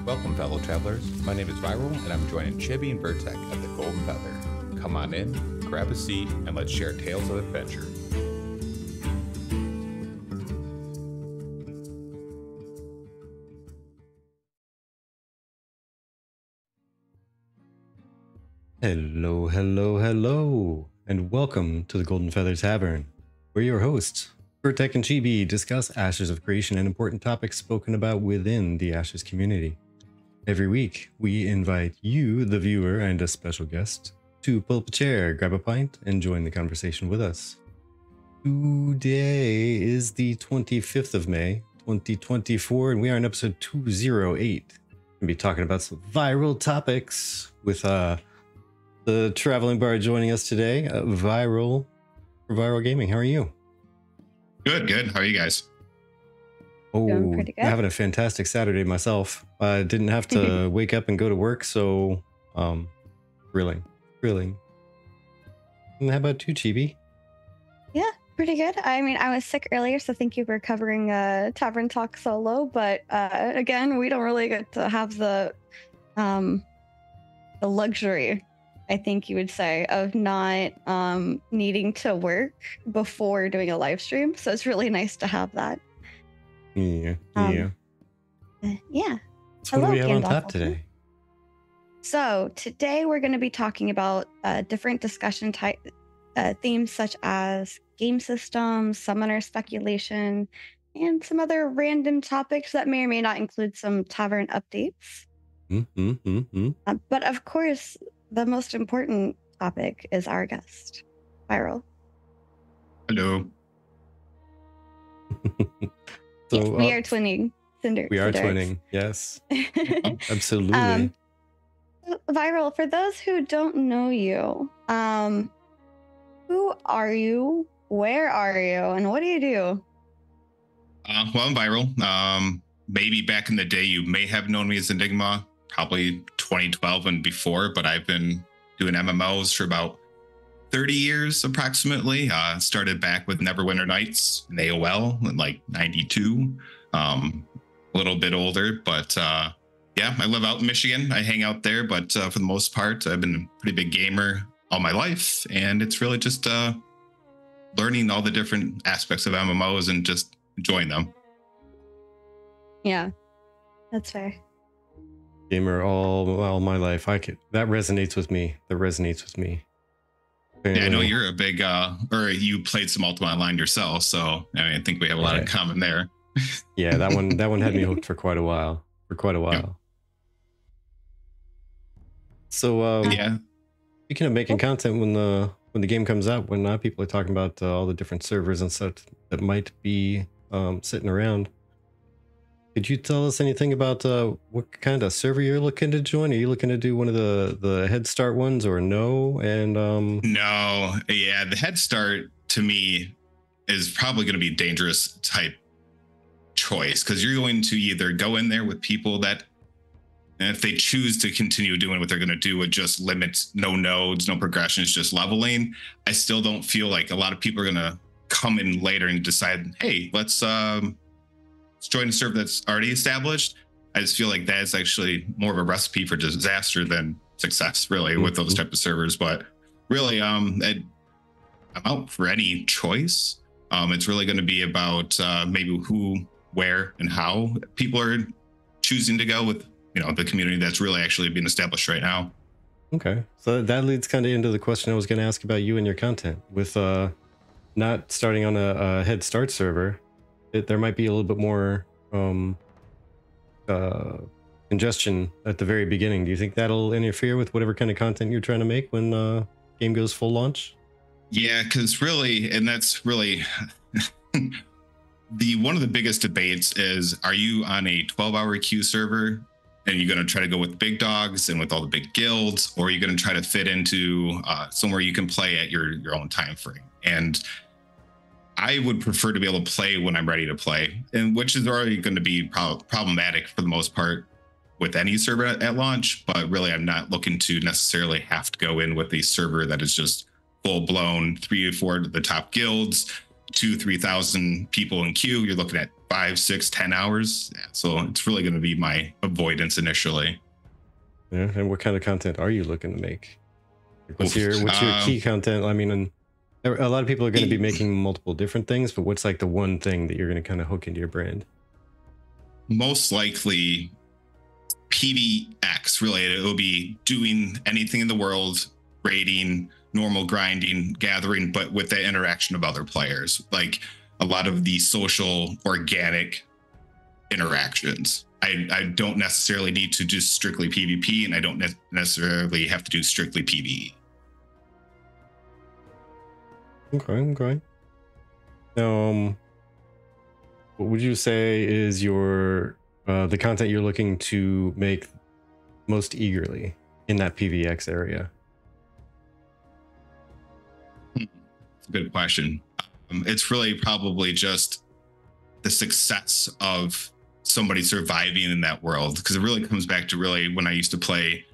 Welcome, fellow travelers. My name is Vyril, and I'm joining Chibi and Vertec at the Golden Feather. Come on in, grab a seat, and let's share tales of adventure. Hello, hello, hello, and welcome to the Golden Feather Tavern. We're your hosts. Vertec and Chibi discuss Ashes of Creation and important topics spoken about within the Ashes community. Every week, we invite you, the viewer, and a special guest to pull up a chair, grab a pint, and join the conversation with us. Today is the 25th of May, 2024, and we are in episode 208. We'll be talking about some viral topics with the traveling bard joining us today, Vyril for Viral Gaming. How are you? Good. How are you guys? Oh, Doing pretty good. having a fantastic Saturday myself. I didn't have to wake up and go to work, so thrilling. And how about you, Chibi? Yeah, pretty good. I mean, I was sick earlier, so thank you for covering Tavern Talk solo. But again, we don't really get to have the luxury, I think you would say, of not needing to work before doing a live stream. So it's really nice to have that. Yeah. Yeah. So what do we have on Gandalf. tap today? So today we're going to be talking about different discussion type themes such as game systems, summoner speculation, and some other random topics that may or may not include some tavern updates. But of course, the most important topic is our guest, Vyril. Hello. So, Yes, we are twinning. We are twinning. Yes, absolutely. Vyril, for those who don't know you, who are you? Where are you? And what do you do? Well, I'm Vyril. Maybe back in the day, you may have known me as Enigma, probably 2012 and before, but I've been doing MMOs for about 30 years approximately. Started back with Neverwinter Nights in AOL in like 92. A little bit older, but yeah, I live out in Michigan. I hang out there, but for the most part, I've been a pretty big gamer all my life, and it's really just learning all the different aspects of MMOs and just enjoying them. Yeah, that's fair. Gamer all my life. That resonates with me. Yeah, I know you're a big, or you played some Ultima Online yourself, so I think we have a lot in common there. Yeah, that one had me hooked for quite a while. Yeah. So yeah, speaking of making content when the game comes out, when people are talking about all the different servers and such that might be sitting around, could you tell us anything about what kind of server you're looking to join? Are you looking to do one of the Head Start ones or no? And no, yeah, the Head Start to me is probably going to be a dangerous type choice, because you're going to either go in there with people that, and if they choose to continue doing what they're going to do with just limits, no nodes, no progressions, just leveling. I still don't feel like a lot of people are going to come in later and decide, hey, let's join a server that's already established. I just feel like that is actually more of a recipe for disaster than success, really, with those type of servers. But really, I'm out for any choice. It's really going to be about maybe who, where, and how people are choosing to go with, the community that's really actually being established right now. Okay, so that leads kind of into the question I was going to ask about you and your content. With not starting on a Head Start server, there might be a little bit more congestion at the very beginning. Do you think that'll interfere with whatever kind of content you're trying to make when game goes full launch? Yeah, because really, and that's really one of the biggest debates is, are you on a 12-hour queue server and you're going to try to go with big dogs and with all the big guilds, or are you going to try to fit into somewhere you can play at your own time frame? And I would prefer to be able to play when I'm ready to play, and which is already going to be problematic for the most part with any server at launch. But really, I'm not looking to necessarily have to go in with a server that is just full blown 3 or 4 of the top guilds, 2,000-3,000 people in queue, you're looking at 5, 6, 10 hours. Yeah, so it's really going to be my avoidance initially. Yeah, and what kind of content are you looking to make? What's Oof. your key content? I mean, and a lot of people are going to be making multiple different things, but what's like the one thing that you're going to kind of hook into your brand? Most likely PvX related. It will be doing anything in the world, raiding, normal grinding, gathering, but with the interaction of other players. Like a lot of the social, organic interactions. I don't necessarily need to do strictly PvP, and I don't necessarily have to do strictly PvE. Okay. Now, what would you say is your the content you're looking to make most eagerly in that PvX area? It's a good question. It's really probably just the success of somebody surviving in that world, because it really comes back to really when I used to play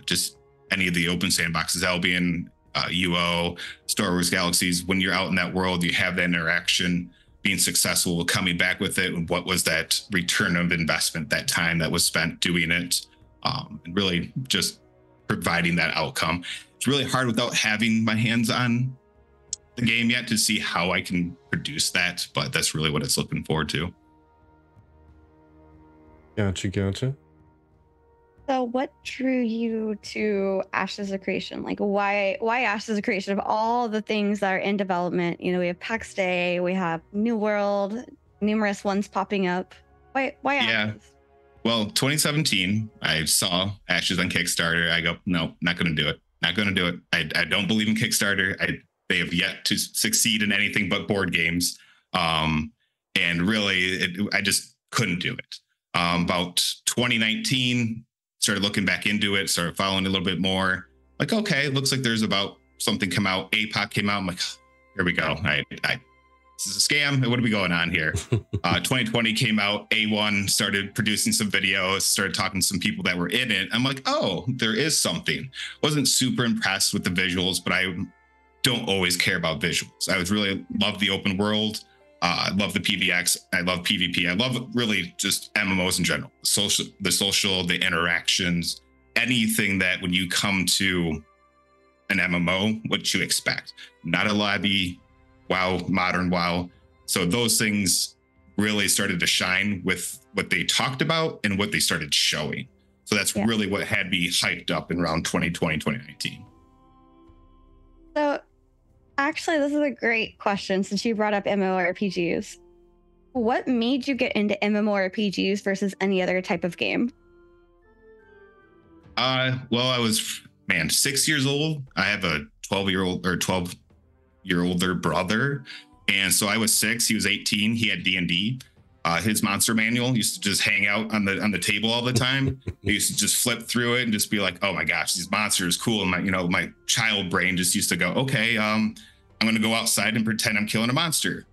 just any of the open sandboxes, Albion, UO, Star Wars Galaxies. When you're out in that world, you have that interaction, being successful, coming back with it, and what was that return of investment, that time that was spent doing it, and really just providing that outcome. It's really hard without having my hands on the game yet to see how I can produce that, but that's really what it's looking forward to. Gotcha. So what drew you to AshesofCreation? Like why AshesofCreation? Of all the things that are in development, we have PAX Day, we have New World, numerous ones popping up. Why Yeah. Ashes? Well, 2017, I saw Ashes on Kickstarter. I go, no, not going to do it. Not going to do it. I don't believe in Kickstarter. They have yet to succeed in anything but board games. And really, I just couldn't do it. About 2019, started looking back into it, started following a little bit more. Like, okay, it looks like there's about something come out. APOC came out. I'm like, here we go. This is a scam. What are we going on here? 2020 came out. A1 started producing some videos, started talking to some people that were in it. I'm like, oh, there is something. Wasn't super impressed with the visuals, but I don't always care about visuals. I was really love the open world. I love the PvX. I love PvP. I love really just MMOs in general. The social, the interactions, anything that when you come to an MMO, what you expect. Not a lobby, WoW, modern WoW. So those things really started to shine with what they talked about and what they started showing. So that's really what had me hyped up in around 2020, 2019. So actually, this is a great question since you brought up MMORPGs. What made you get into MMORPGs versus any other type of game? Well, I was 6 years old. I have a 12-year older brother, and so I was 6. He was 18. He had D&D. His monster manual used to just hang out on the table all the time. He used to just flip through it and just be like, "Oh my gosh, these monsters cool." And my child brain just used to go, "Okay, I'm going to go outside and pretend I'm killing a monster."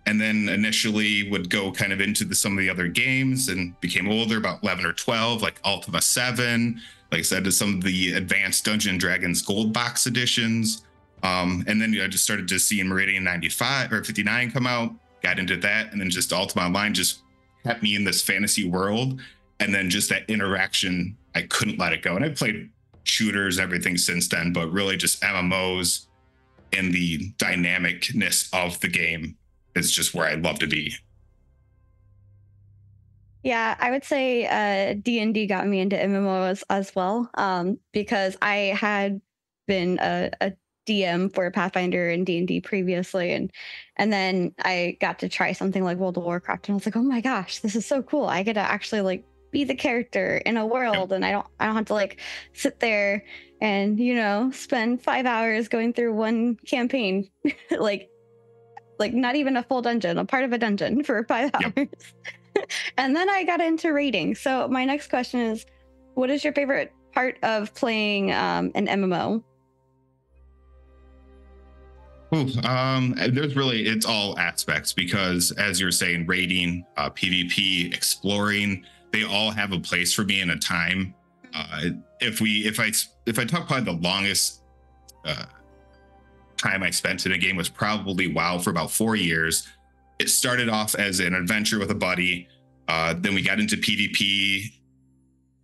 And then initially would go kind of into some of the other games and became older, about 11 or 12, like Ultima 7, like I said, to some of the advanced Dungeons & Dragons gold box editions. And then I just started to see Meridian 95 or 59 come out, got into that. And then just Ultima Online just kept me in this fantasy world. And then just that interaction, I couldn't let it go. And I played shooters and everything since then, but really just MMOs and the dynamicness of the game is just where I'd love to be. Yeah, I would say D&D got me into MMOs as well, because I had been a DM for Pathfinder and D&D previously, and then I got to try something like World of Warcraft, and I was like, oh my gosh, this is so cool! I get to actually like be the character in a world, and I don't have to like sit there and spend 5 hours going through one campaign, like not even a full dungeon, a part of a dungeon for 5 hours. Yep. And then I got into raiding. So my next question is, what is your favorite part of playing an MMO? There's really, it's all aspects, because as you're saying, raiding, PvP, exploring, they all have a place for me in a time. If I talk probably the longest time I spent in a game was probably WoW for about 4 years. It started off as an adventure with a buddy. Then we got into PvP,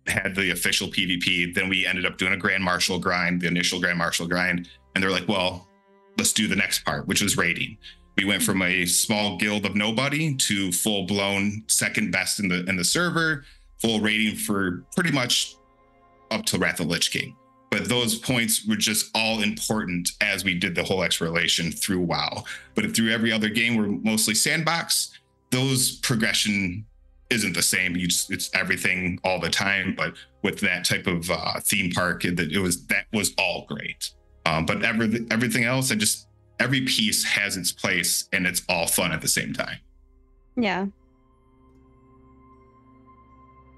had the official PvP. Then we ended up doing a Grand Marshal grind, the initial Grand Marshal grind. And they're like, well, let's do the next part, which was raiding. We went from a small guild of nobody to full blown second best in the server, full rating for pretty much up to Wrath of Lich King. But those points were just all important as we did the whole exploration through WoW. But through every other game, we're mostly sandbox. Those progression isn't the same. It's everything all the time. But with that type of theme park, that was all great. But everything else, every piece has its place, and it's all fun at the same time. Yeah.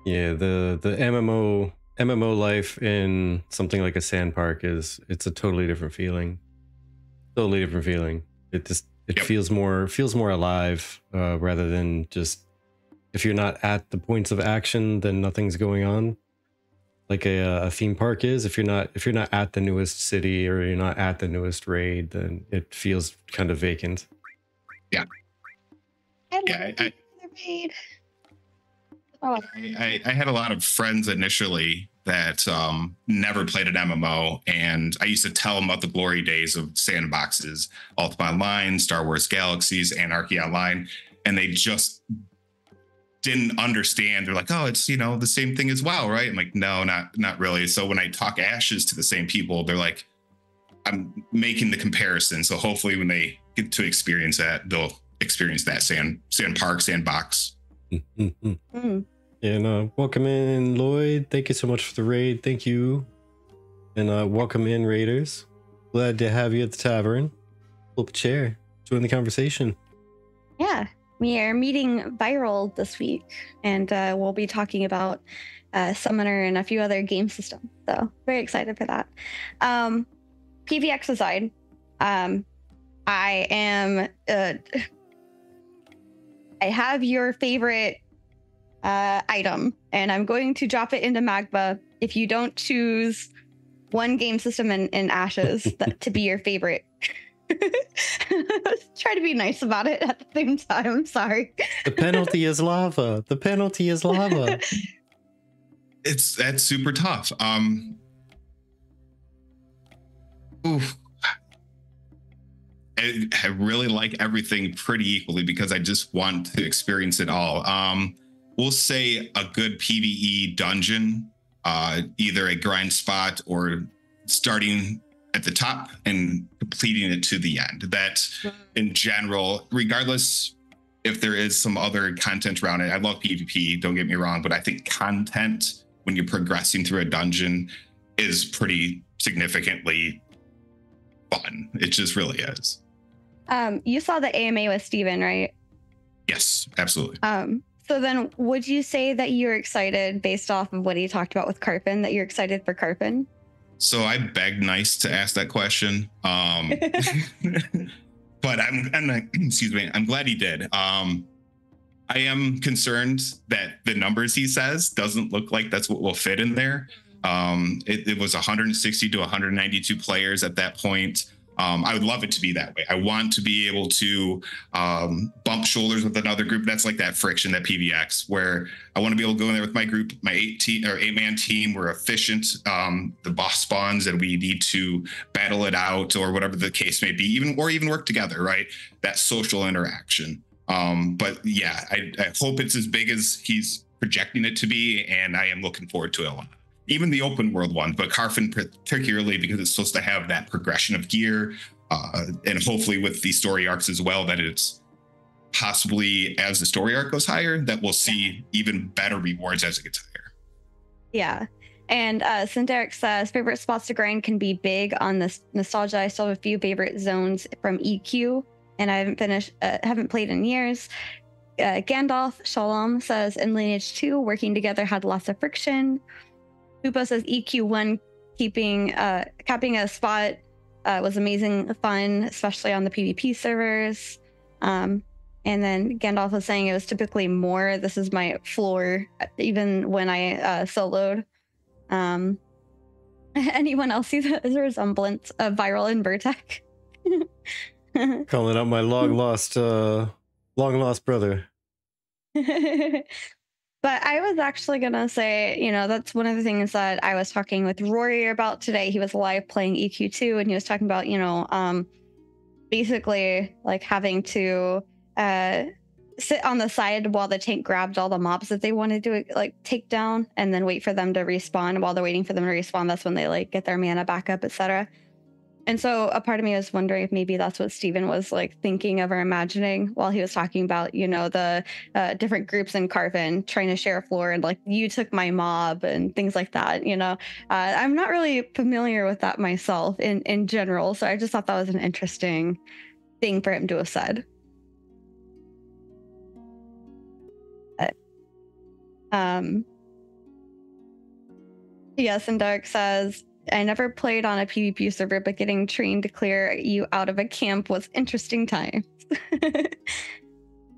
Yeah, the MMO life in something like a sand park it's a totally different feeling. Totally different feeling. It Yep. feels more alive, rather than just, if you're not at the points of action, then nothing's going on. Like a theme park is. If you're not at the newest city or you're not at the newest raid, then it feels kind of vacant. Yeah. I had a lot of friends initially that never played an MMO, and I used to tell them about the glory days of sandboxes, Ultima Online, Star Wars Galaxies, Anarchy Online, and they just didn't understand. They're like, oh, it's, the same thing as WoW, right? I'm like, no, not really. So when I talk Ashes to the same people, they're like, I'm making the comparison. So hopefully when they get to experience that, they'll experience that sand park, sandbox. And welcome in, Lloyd. Thank you so much for the raid. Thank you. And welcome in, raiders. Glad to have you at the tavern. Pull up a chair, join the conversation. Yeah, we are meeting Vyril this week, and we'll be talking about Summoner and a few other game systems. So very excited for that. PVX aside, I am. I have your favorite item, and I'm going to drop it into Magma if you don't choose one game system in Ashes to be your favorite. Try to be nice about it at the same time. I'm sorry. The penalty is lava. The penalty is lava. That's super tough. I really like everything pretty equally because I just want to experience it all. We'll say a good PvE dungeon, either a grind spot or starting at the top and completing it to the end. That in general, regardless if there is some other content around it, I love PvP, don't get me wrong, but I think content when you're progressing through a dungeon is pretty significantly fun. It just really is. You saw the AMA with Steven, right? Yes, absolutely. So then would you say that you're excited based off of what he talked about with Caravan, that you're excited for Caravan? So I begged Nice to ask that question. But excuse me, I'm glad he did. I am concerned that the numbers he says doesn't look like that's what will fit in there. It was 160 to 192 players at that point. I would love it to be that way. I want to be able to bump shoulders with another group. That's like that friction, that PVX, where I want to be able to go in there with my group, my 8-man team. We're efficient. The boss spawns and we need to battle it out or whatever the case may be, even work together, right? That social interaction. But yeah, I hope it's as big as he's projecting it to be, and I am looking forward to it a lot. Even the open world one, but Caravan particularly because it's supposed to have that progression of gear, and hopefully with the story arcs as well, that it's possibly as the story arc goes higher, that we'll see even better rewards as it gets higher. Yeah. And Synderix says favorite spots to grind can be big on this nostalgia. I still have a few favorite zones from EQ, and I haven't played in years. Gandalf Shalom says in Lineage 2, working together had lots of friction. Pupo says EQ1 capping a spot was amazing fun, especially on the PvP servers. And then Gandalf was saying it was typically more. This is my floor, even when I soloed. Anyone else see the resemblance of Vyril and Vertec? Calling out my long lost brother. But I was actually going to say, that's one of the things that I was talking with Rory about today. He was live playing EQ2 and he was talking about, basically like having to sit on the side while the tank grabbed all the mobs that they wanted to like take down and then wait for them to respawn. While they're waiting for them to respawn, that's when they like get their mana back up, etc. And so a part of me was wondering if maybe that's what Steven was like thinking of or imagining while he was talking about, the different groups in Caravan trying to share a floor and like you took my mob and things like that. I'm not really familiar with that myself in general. So I just thought that was an interesting thing for him to have said. Yes, and Dark says, I never played on a PvP server, but getting trained to clear you out of a camp was interesting times.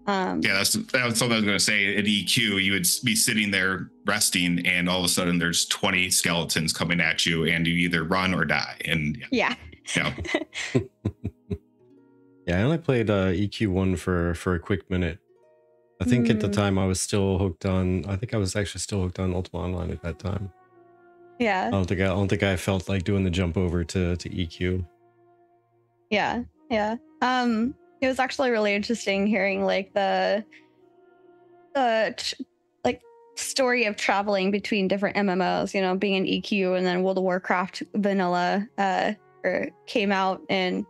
That's something I was going to say. At EQ, you would be sitting there resting, and all of a sudden there's 20 skeletons coming at you, and you either run or die. And yeah. Yeah, I only played EQ1 for a quick minute. I think at the time I was still hooked on. I think I was actually still hooked on Ultima Online at that time. Yeah. I don't think I felt like doing the jump over to EQ. Yeah. It was actually really interesting hearing like the story of traveling between different MMOs, being in EQ and then World of Warcraft vanilla came out, and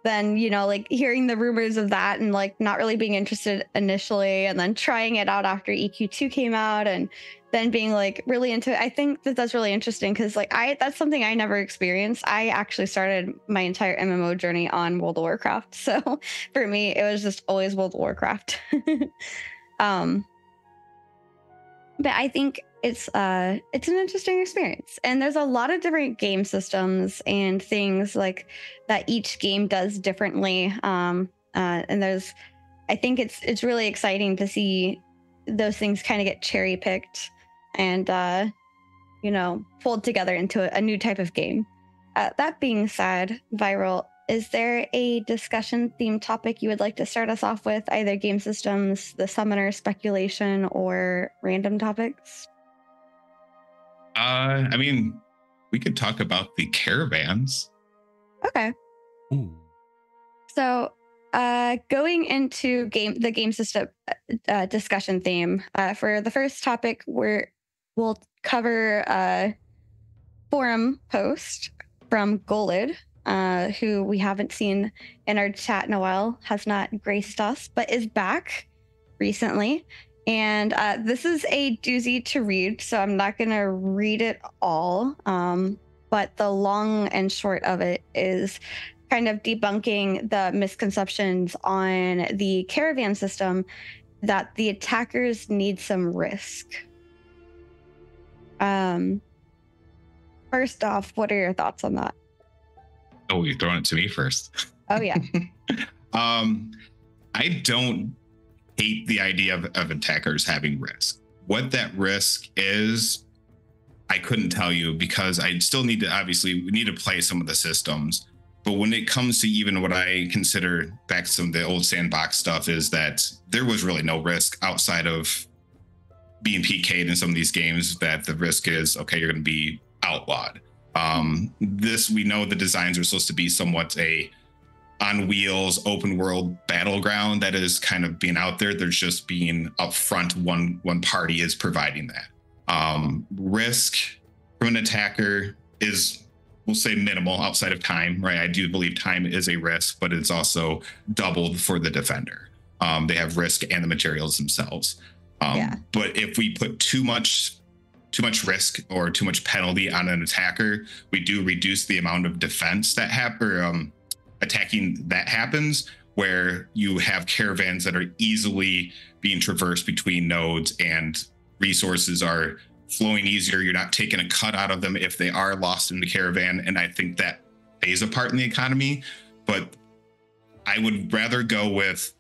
then like hearing the rumors of that and like not really being interested initially and then trying it out after EQ2 came out and then being like really into it. I think that's really interesting because like that's something I never experienced. I actually started my entire MMO journey on World of Warcraft. So for me, it was just always World of Warcraft. But I think it's an interesting experience, and there's a lot of different game systems and things like that each game does differently. And I think it's really exciting to see those things kind of get cherry picked and pulled together into a new type of game. That being said, Vyril, is there a discussion theme topic you would like to start us off with, either game systems, the summoner, speculation, or random topics? We could talk about the caravans. Okay. Ooh. So going into the game system discussion theme, for the first topic, we'll cover a forum post from Golid, who we haven't seen in our chat in a while, has not graced us, but is back recently. And this is a doozy to read, so I'm not going to read it all. But the long and short of it is kind of debunking the misconceptions on the caravan system that the attackers need some risk. First off, what are your thoughts on that? Oh, you're throwing it to me first. Oh, yeah. I don't hate the idea of attackers having risk. What that risk is, I couldn't tell you, because I still need to, obviously, we need to play some of the systems. But when it comes to even what I consider back to some of the old sandbox stuff, is that there was really no risk outside of being PK'd in some of these games, that the risk is, okay, you're going to be outlawed. We know the designs are supposed to be somewhat a on wheels open world battleground that is kind of being out there. There's just being upfront, one party is providing that. Risk from an attacker is, we'll say, minimal outside of time, right? I do believe time is a risk, but it's also doubled for the defender. They have risk and the materials themselves. But if we put too much risk or too much penalty on an attacker, we do reduce the amount of defense that attacking that happens, where you have caravans that are easily being traversed between nodes and resources are flowing easier. You're not taking a cut out of them if they are lost in the caravan. And I think that plays a part in the economy. But I would rather go with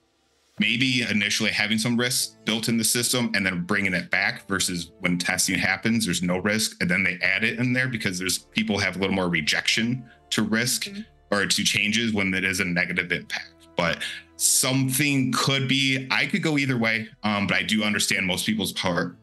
maybe initially having some risk built in the system and then bringing it back, versus when testing happens, there's no risk, and then they add it in there because people have a little more rejection to risk. or to changes when it is a negative impact. But something could be, I could go either way, but I do understand most people's part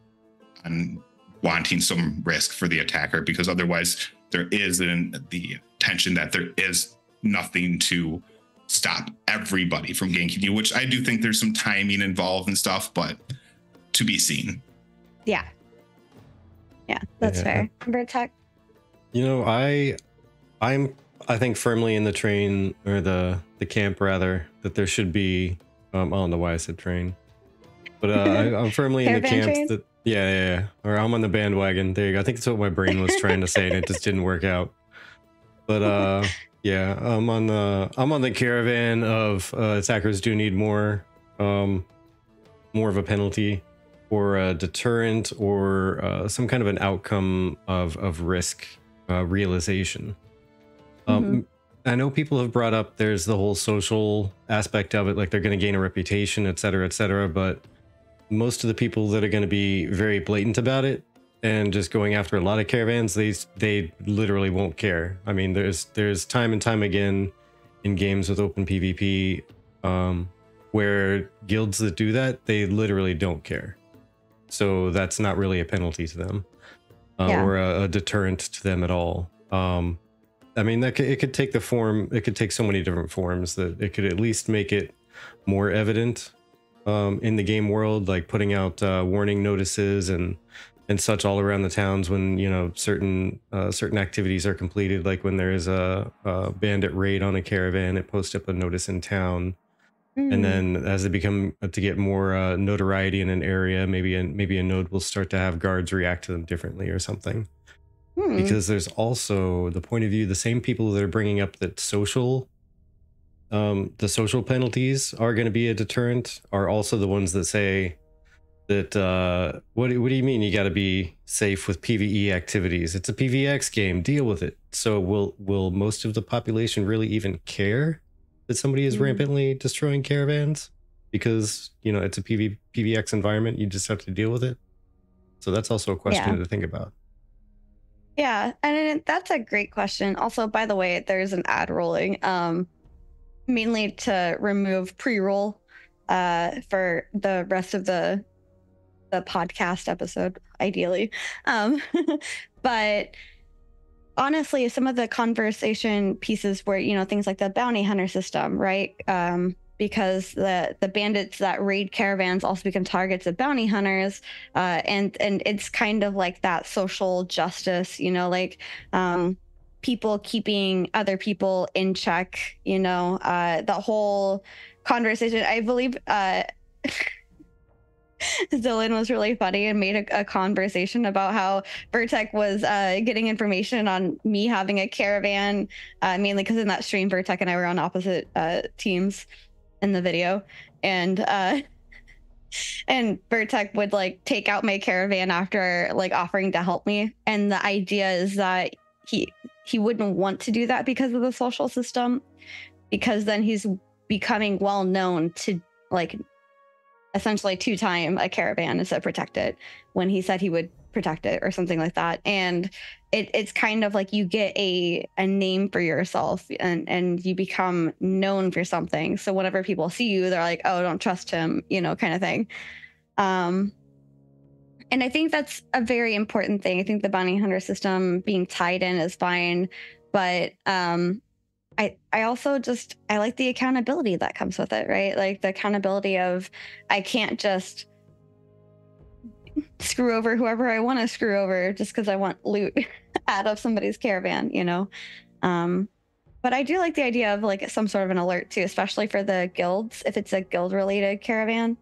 on wanting some risk for the attacker, because otherwise there is the tension that there is nothing to stop everybody from ganking you, which I do think there's some timing involved and stuff, but to be seen. Yeah, that's fair. Vertec? You know, I think firmly in the train, or the camp rather, that there should be I don't know why I said train, but I'm firmly in the camp that yeah, or I'm on the bandwagon. There you go. I think that's what my brain was trying to say, and it just didn't work out. But yeah, I'm on the caravan of attackers do need more of a penalty, or a deterrent, or some kind of an outcome of risk realization. I know people have brought up there's the whole social aspect of it, like they're going to gain a reputation, et cetera, but most of the people that are going to be very blatant about it and just going after a lot of caravans, they literally won't care. I mean, there's time and time again in games with open PvP where guilds that do that, they literally don't care. So that's not really a penalty to them, or a deterrent to them at all. I mean, it could take the form, it could take so many different forms that it could at least make it more evident in the game world, like putting out warning notices and such all around the towns when, you know, certain activities are completed, like when there is a bandit raid on a caravan, it posts up a notice in town. And then as they become to get more notoriety in an area, maybe a node will start to have guards react to them differently or something. Because there's also the point of view, the same people that are bringing up that the social penalties are going to be a deterrent are also the ones that say that what do you mean you got to be safe with PvE activities? It's a PvX game, deal with it. So will most of the population really even care that somebody is rampantly destroying caravans? Because, you know, it's a PvX environment, you just have to deal with it. So that's also a question to think about. Yeah, and that's a great question. Also, by the way, there's an ad rolling, mainly to remove pre-roll for the rest of the podcast episode, ideally. But honestly, some of the conversation pieces were, you know, things like the bounty hunter system, right? Because the bandits that raid caravans also become targets of bounty hunters, and it's kind of like that social justice, you know, like people keeping other people in check, you know, the whole conversation. I believe Dylan was really funny and made a conversation about how Vertec was getting information on me having a caravan, mainly because in that stream, Vertec and I were on opposite teams in the video, and Vertec would like take out my caravan after like offering to help me, and the idea is that he wouldn't want to do that because of the social system, because then he's becoming well known to like essentially two-time a caravan is to protect it when he said he would protect it or something like that. And it's kind of like you get a name for yourself, and you become known for something. So whenever people see you, they're like, oh, don't trust him, you know, kind of thing. And I think that's a very important thing. I think the bounty hunter system being tied in is fine, but I also I like the accountability that comes with it, right? Like the accountability of I can't just screw over whoever I want to screw over just because I want loot out of somebody's caravan, you know? But I do like the idea of like some sort of an alert too, especially for the guilds, if it's a guild related caravan.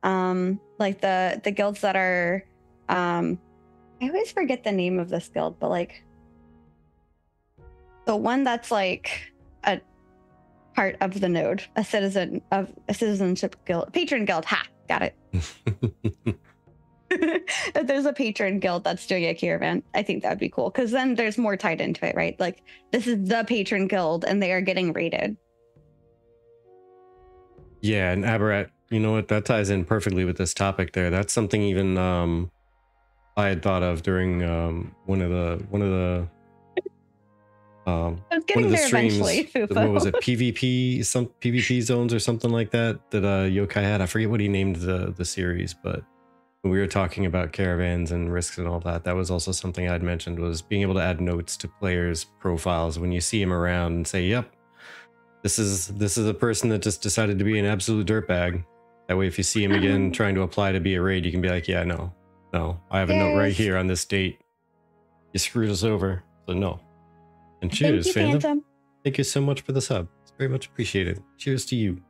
Like the guilds that are, I always forget the name of this guild, but like the one that's like a part of the node, a citizenship guild, patron guild. Ha, got it. If there's a patron guild that's doing a caravan, I think that'd be cool, because then there's more tied into it, right? Like this is the patron guild and they are getting raided. Yeah, and Aberrat, you know what, that ties in perfectly with this topic there. That's something even I had thought of during one of the One I was of getting the there streams, eventually. what was it, PvP, some PvP zones or something like that Yokai had. I forget what he named the series, but when we were talking about caravans and risks and all that, that was also something I'd mentioned, was being able to add notes to players' profiles when you see him around and say, yep, this is a person that just decided to be an absolute dirtbag. That way, if you see him again trying to apply to be a raid, you can be like, yeah, no, I have a note right here on this date. You screwed us over, so no. And cheers, Thank you, Phantom. Thank you so much for the sub. It's very much appreciated. Cheers to you.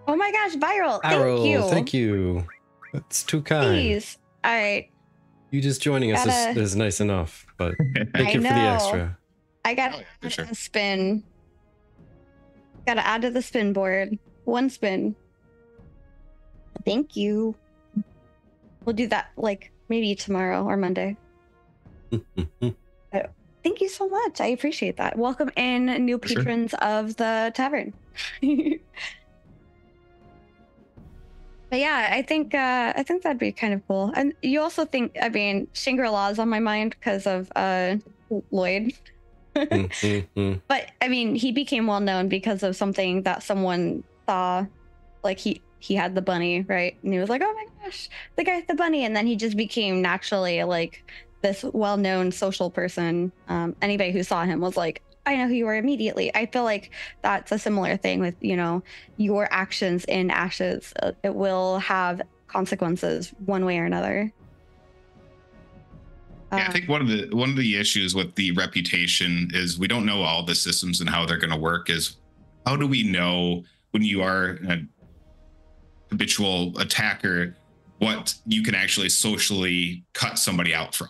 Oh my gosh, Vyril, Thank you. That's too kind. Please. All right. You just joining us is nice enough, but thank you for the extra. I got a spin. Got to add to the spin board. 1 spin. Thank you. We'll do that like maybe tomorrow or Monday. Thank you so much. I appreciate that. Welcome in new patrons of the tavern. But yeah, I think that'd be kind of cool. And you also think, I mean, Shangri-La's on my mind because of Lloyd. But I mean, he became well known because of something that someone saw, like he had the bunny, right? And he was like, oh my gosh, the guy with the bunny. And then he just became naturally like this well-known social person. Anybody who saw him was like, I know who you are immediately. I feel like that's a similar thing with, you know, your actions in Ashes. It will have consequences one way or another. Yeah, I think one of the issues with the reputation is we don't know all the systems and how they're going to work. Is how do we know when you are a habitual attacker what you can actually socially cut somebody out from?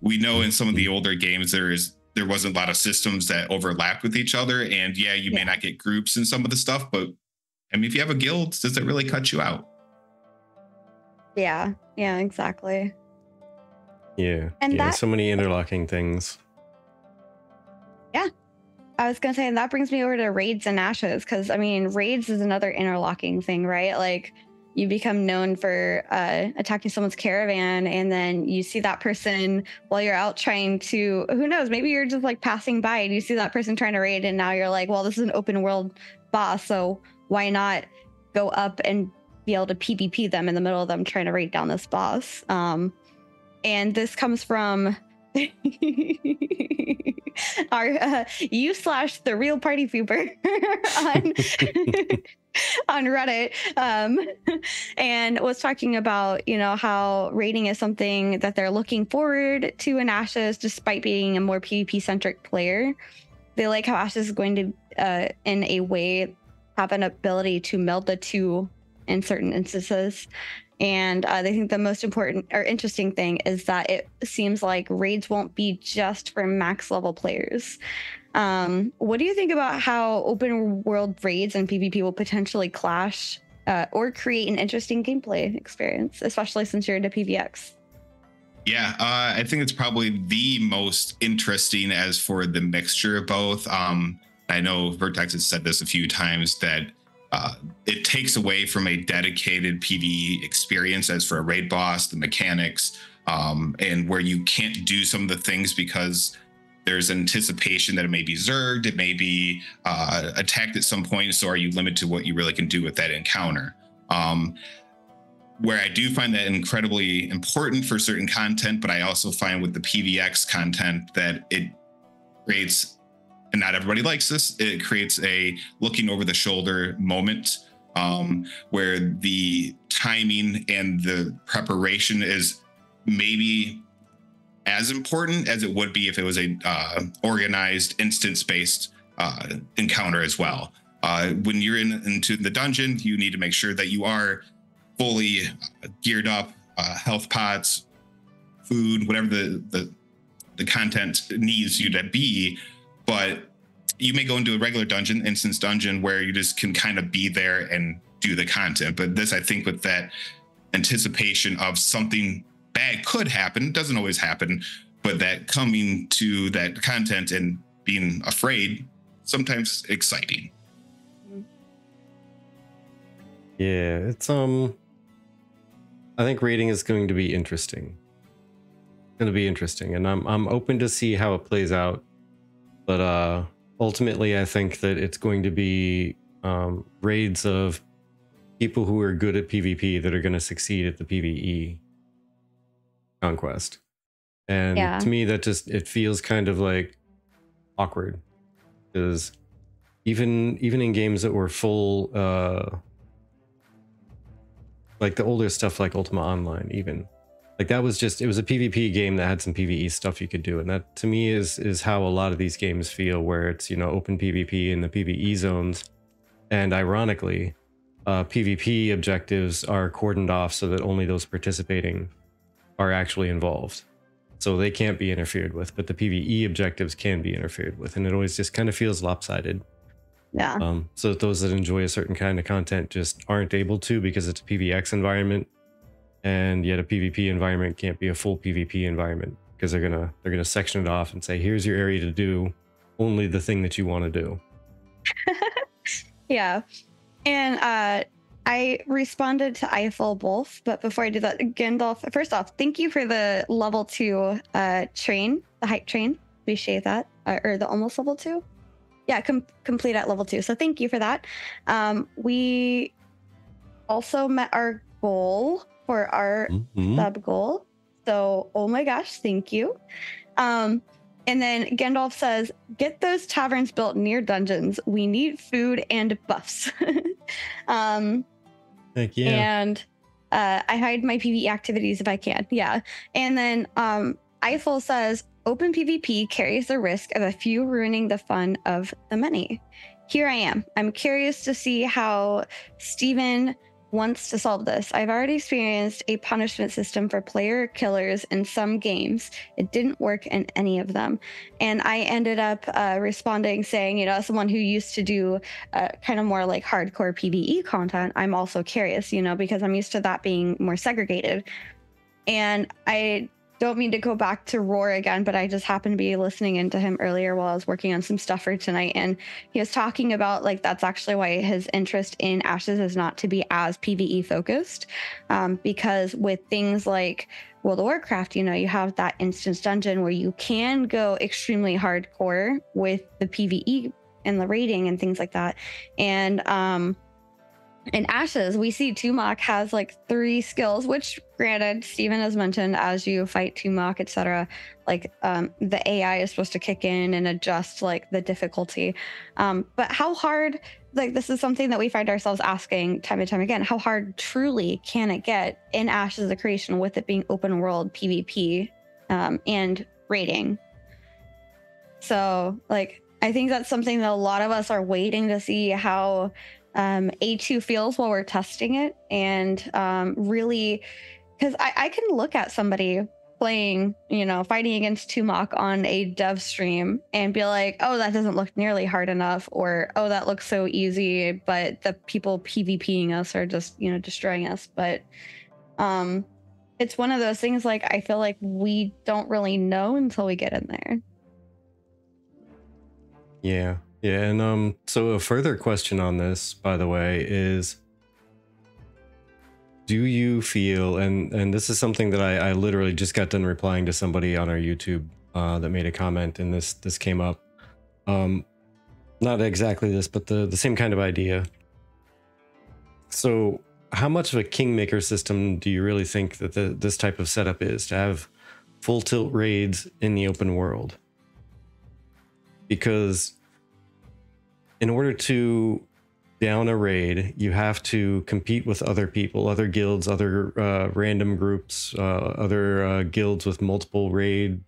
We know in some of the older games there wasn't a lot of systems that overlapped with each other, and you may not get groups in some of the stuff, but I mean, if you have a guild, does it really cut you out? Yeah, exactly. Yeah, and so many interlocking things. Yeah, I was gonna say, and that brings me over to raids and Ashes, because I mean, raids is another interlocking thing, right? Like, you become known for attacking someone's caravan, and then you see that person while you're out trying to, who knows, maybe you're just like passing by and you see that person trying to raid, and now you're like, well, this is an open world boss, so why not go up and be able to PvP them in the middle of them trying to raid down this boss? And this comes from our the real party pooper on Reddit, and was talking about, you know, how raiding is something that they're looking forward to in Ashes, despite being a more PvP centric player. They like how Ashes is going to, in a way, have an ability to meld the two in certain instances. And they think the most important or interesting thing is that it seems like raids won't be just for max level players. What do you think about how open world raids and PvP will potentially clash or create an interesting gameplay experience, especially since you're into PvX? Yeah, I think it's probably the most interesting as for the mixture of both. I know Vertex has said this a few times that it takes away from a dedicated PvE experience as for a raid boss, the mechanics, and where you can't do some of the things because there's anticipation that it may be zerged, it may be attacked at some point. So are you limited to what you really can do with that encounter? Where I do find that incredibly important for certain content, but I also find with the PvX content that it creates, and not everybody likes this, it creates a looking over the shoulder moment where the timing and the preparation is maybe as important as it would be if it was a organized instance-based encounter as well. When you're into the dungeon, you need to make sure that you are fully geared up, health pots, food, whatever the content needs you to be. But you may go into a regular dungeon, instance dungeon, where you just can kind of be there and do the content. But this, I think, with that anticipation of something bad could happen, doesn't always happen, but that coming to that content and being afraid, sometimes exciting. Yeah, it's I think raiding is going to be interesting. Going to be interesting, and I'm open to see how it plays out. But ultimately, I think that it's going to be raids of people who are good at PvP that are going to succeed at the PvE conquest. And to me, that just, it feels kind of like awkward, because even in games that were full, like the older stuff like Ultima Online, even like that was just, it was a PvP game that had some PvE stuff you could do, and that to me is how a lot of these games feel, where it's, you know, open PvP in the PvE zones, and ironically, PvP objectives are cordoned off so that only those participating are actually involved. So they can't be interfered with, but the PvE objectives can be interfered with, and it always just kind of feels lopsided. Yeah. So that those that enjoy a certain kind of content just aren't able to, because it's a PvX environment, and yet a PvP environment can't be a full PvP environment, because they're gonna section it off and say, here's your area to do only the thing that you want to do. Yeah. And I responded to Eiffel both, but before I do that, Gandalf, first off, thank you for the level 2 train, the hype train. Appreciate that. Or the almost level 2. Yeah, complete at level 2. So thank you for that. We also met our goal for our sub goal. So, oh my gosh, thank you. And then Gandalf says, get those taverns built near dungeons. We need food and buffs. Heck yeah. And I hide my PvE activities if I can. Yeah. And then Eiffel says, open PvP carries the risk of a few ruining the fun of the many. Here I am. I'm curious to see how Steven wants to solve this. I've already experienced a punishment system for player killers in some games. It didn't work in any of them. And I ended up responding saying, you know, as someone who used to do kind of more like hardcore PvE content, I'm also curious, you know, because I'm used to that being more segregated. And I don't mean to go back to Roar again, but I just happened to be listening into him earlier while I was working on some stuff for tonight. And he was talking about, like, that's actually why his interest in Ashes is not to be as PvE focused. Because with things like World of Warcraft, you know, you have that instance dungeon where you can go extremely hardcore with the PvE and the raiding and things like that. And in Ashes, we see Tumok has like 3 skills, which granted, Steven has mentioned as you fight Tumok, etc., like the AI is supposed to kick in and adjust like the difficulty. But how hard, like this is something that we find ourselves asking time and time again, how hard truly can it get in Ashes of Creation with it being open world PvP and raiding? So like, I think that's something that a lot of us are waiting to see how A2 feels while we're testing it, and really, because I can look at somebody playing, you know, fighting against Tumok on a dev stream and be like, oh, that doesn't look nearly hard enough, or oh, that looks so easy, but the people PvPing us are just, you know, destroying us. But it's one of those things, like, I feel like we don't really know until we get in there. Yeah. Yeah, and so a further question on this, by the way, is, do you feel, and this is something that I literally just got done replying to somebody on our YouTube that made a comment, and this came up, not exactly this, but the same kind of idea. So how much of a kingmaker system do you really think that this type of setup is, to have full tilt raids in the open world? Because in order to down a raid, you have to compete with other people, other guilds, other random groups, other guilds with multiple raid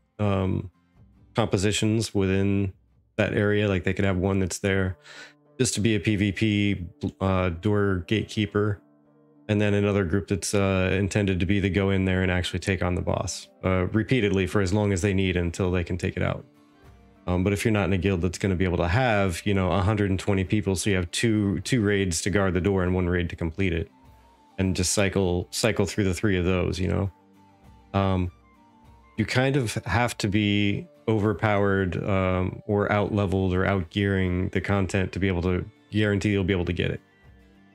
compositions within that area. Like they could have one that's there just to be a PvP door gatekeeper, and then another group that's intended to be the go in there and actually take on the boss repeatedly for as long as they need until they can take it out. But if you're not in a guild that's going to be able to have, you know, 120 people, so you have two raids to guard the door and 1 raid to complete it, and just cycle through the 3 of those, you know, you kind of have to be overpowered or out leveled or out gearing the content to be able to guarantee you'll be able to get it.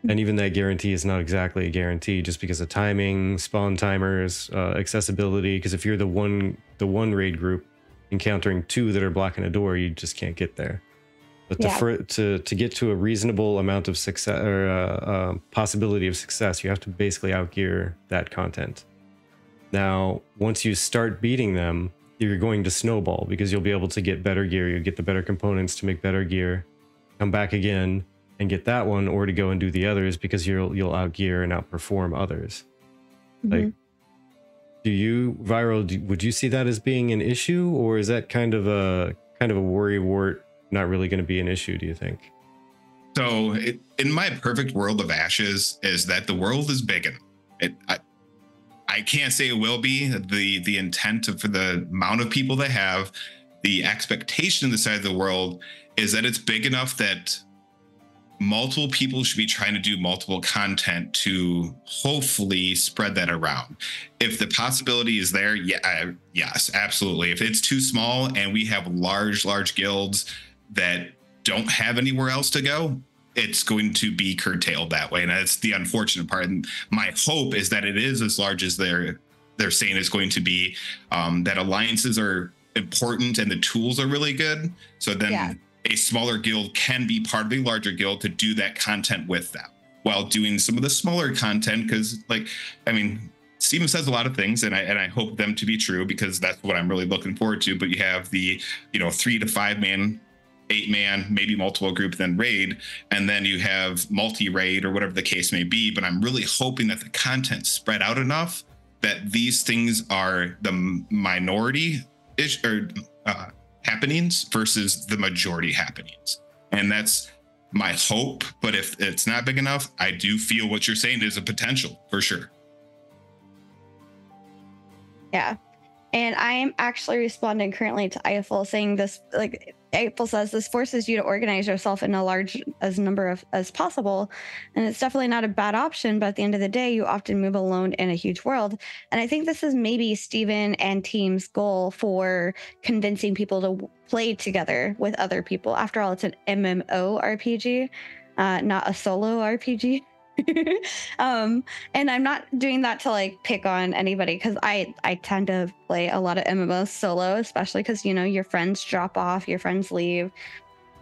And even that guarantee is not exactly a guarantee, just because of timing, spawn timers, accessibility. Because if you're the one raid group encountering 2 that are blocking a door, you just can't get there. But to get to a reasonable amount of success or possibility of success, you have to basically outgear that content. Now, once you start beating them, you're going to snowball, because you'll be able to get better gear. You get the better components to make better gear, come back again and get that one, or to go and do the others, because you'll outgear and outperform others. Like, do you, Vyril, would you see that as being an issue, or is that kind of a worrywart, not really going to be an issue, do you think? So in my perfect world of Ashes is that the world is big enough. I can't say it will be. The intent for the amount of people they have, the expectation on the side of the world is that it's big enough that multiple people should be trying to do multiple content to hopefully spread that around. If the possibility is there, yes, absolutely. If it's too small and we have large guilds that don't have anywhere else to go, it's going to be curtailed that way. And that's the unfortunate part. And my hope is that it is as large as they're saying it's going to be, that alliances are important and the tools are really good. So then a smaller guild can be part of a larger guild to do that content with them while doing some of the smaller content. Because, like, I mean, Steven says a lot of things, and I hope them to be true, because that's what I'm really looking forward to. But you have the 3 to 5 man, 8 man, maybe multiple group, then raid, and then you have multi-raid or whatever the case may be. But I'm really hoping that the content spread out enough that these things are the minority happenings versus the majority happenings. And that's my hope. But if it's not big enough, I do feel what you're saying is a potential for sure. Yeah. And I am actually responding currently to Eiffel, saying this, like, Eiffel says, this forces you to organize yourself in a large number as possible. And it's definitely not a bad option, but at the end of the day, you often move alone in a huge world. And I think this is maybe Steven and team's goal for convincing people to play together with other people. After all, it's an MMO RPG, not a solo RPG. And I'm not doing that to like pick on anybody, because I tend to play a lot of MMOs solo, especially because your friends drop off, your friends leave.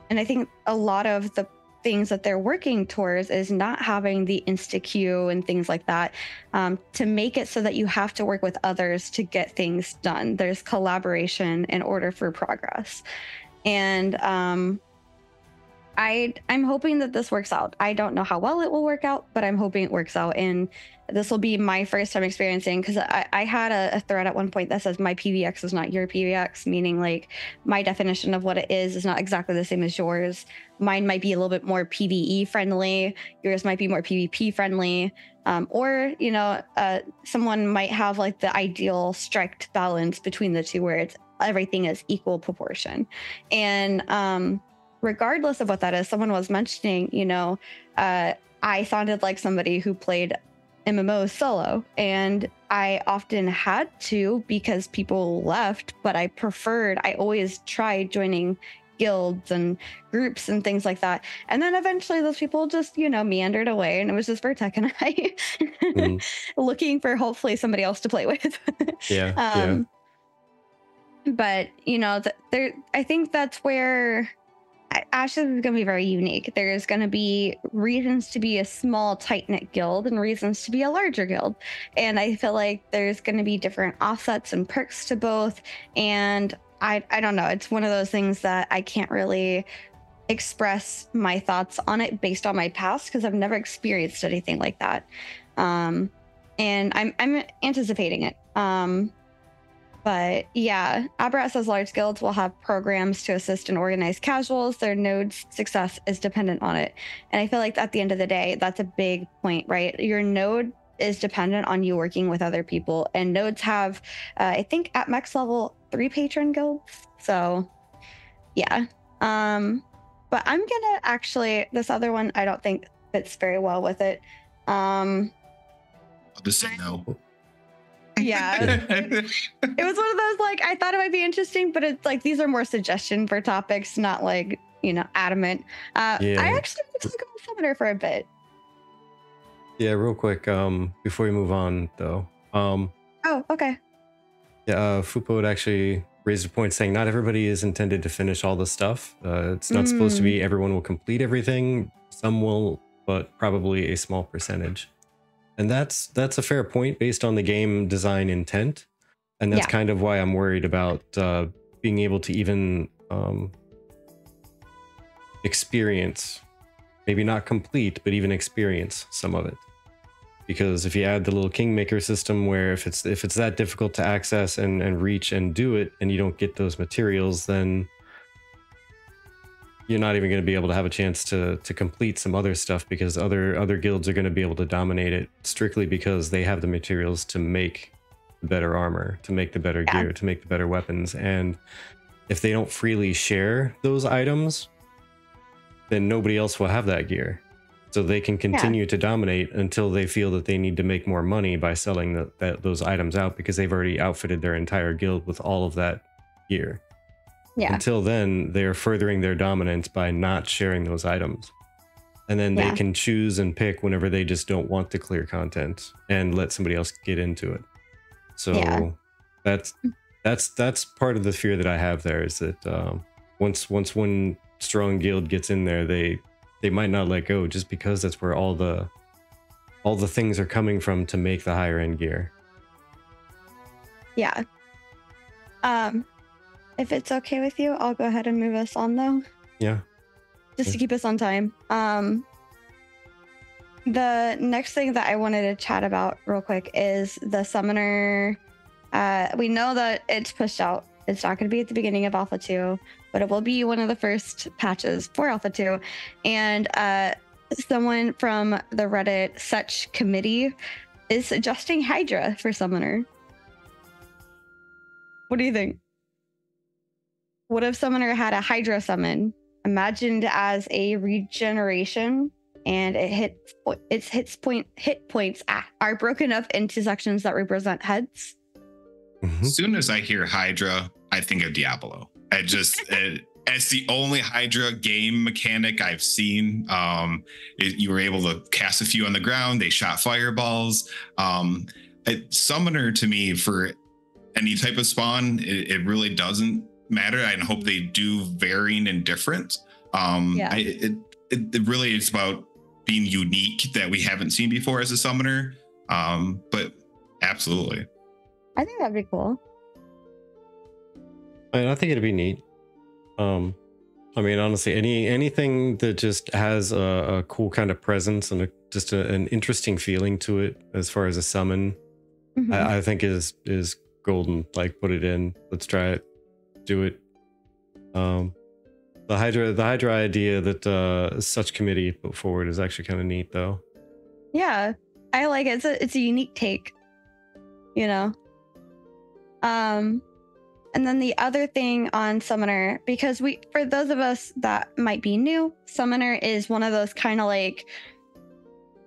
And I think a lot of the things that they're working towards is not having the insta queue and things like that, to make it so that you have to work with others to get things done. There's collaboration in order for progress. And I'm hoping that this works out. I don't know how well it will work out, but I'm hoping it works out. And this will be my first time experiencing, because I had a thread at one point that says my PVX is not your PVX, meaning like my definition of what it is not exactly the same as yours. Mine might be a little bit more PvE friendly. Yours might be more PvP friendly. Or, someone might have like the ideal strict balance between the two, where everything is equal proportion. And, regardless of what that is, someone was mentioning, I sounded like somebody who played MMOs solo, and I often had to because people left, but I always tried joining guilds and groups and things like that. And then eventually those people just, meandered away, and it was just Vertec and I looking for hopefully somebody else to play with. But, I think that's where Ashes is going to be very unique. There's going to be reasons to be a small, tight-knit guild and reasons to be a larger guild. And I feel like there's going to be different offsets and perks to both. And I don't know. It's one of those things that I can't really express my thoughts on it based on my past, because I've never experienced anything like that. And I'm anticipating it. But yeah, Aberrat says large guilds will have programs to assist and organize casuals. Their node's success is dependent on it. And I feel like at the end of the day, that's a big point, right? Your node is dependent on you working with other people. And nodes have, I think at max level, 3 patron guilds. So yeah. But I'm gonna actually, this other one, I don't think fits very well with it. I'll just say no. Yeah, it was one of those, like, I thought it might be interesting, but it's like these are more suggestion for topics, not like adamant. I actually want to talk about Summoner for a bit. Yeah, real quick, before we move on though. Oh, okay. Yeah, Fupo had actually raised a point saying not everybody is intended to finish all the stuff. It's not supposed to be everyone will complete everything. Some will, but probably a small percentage. And that's a fair point based on the game design intent. And that's kind of why I'm worried about being able to even experience, maybe not complete, but even experience some of it. Because if you add the little kingmaker system where if it's that difficult to access and reach and do it, and you don't get those materials, then you're not even going to be able to have a chance to complete some other stuff, because other guilds are going to be able to dominate it strictly because they have the materials to make the better armor, to make the better gear, to make the better weapons. And if they don't freely share those items, then nobody else will have that gear. So they can continue to dominate until they feel that they need to make more money by selling those items out, because they've already outfitted their entire guild with all of that gear. Yeah. Until then, they're furthering their dominance by not sharing those items. And then they can choose and pick whenever they just don't want to clear content and let somebody else get into it. So that's part of the fear that I have there, is that once one strong guild gets in there, they might not let go, just because that's where all the things are coming from to make the higher end gear. Yeah. If it's okay with you, I'll go ahead and move us on though. Yeah. Just to keep us on time. The next thing that I wanted to chat about real quick is the summoner. We know that it's pushed out. It's not going to be at the beginning of Alpha 2, but it will be one of the first patches for Alpha 2. And someone from the Reddit such committee is suggesting Hydra for summoner. What do you think? What if summoner had a Hydra summon, imagined as a regeneration, and its hit points are broken up into sections that represent heads? As soon as I hear Hydra, I think of Diablo. It's the only Hydra game mechanic I've seen. You were able to cast a few on the ground. They shot fireballs. Summoner to me, for any type of spawn, it really doesn't matter. I hope they do varying and different. It really is about being unique that we haven't seen before as a summoner. But absolutely. I think that'd be cool. I think it'd be neat. I mean, honestly, anything that just has a cool kind of presence and just an interesting feeling to it as far as a summon, I think is golden. Like, put it in. Let's try it. Do it. The Hydra idea that such committee put forward is actually kind of neat, though. Yeah, I like it. It's a unique take, you know. And then the other thing on Summoner, because for those of us that might be new, Summoner is one of those kind of like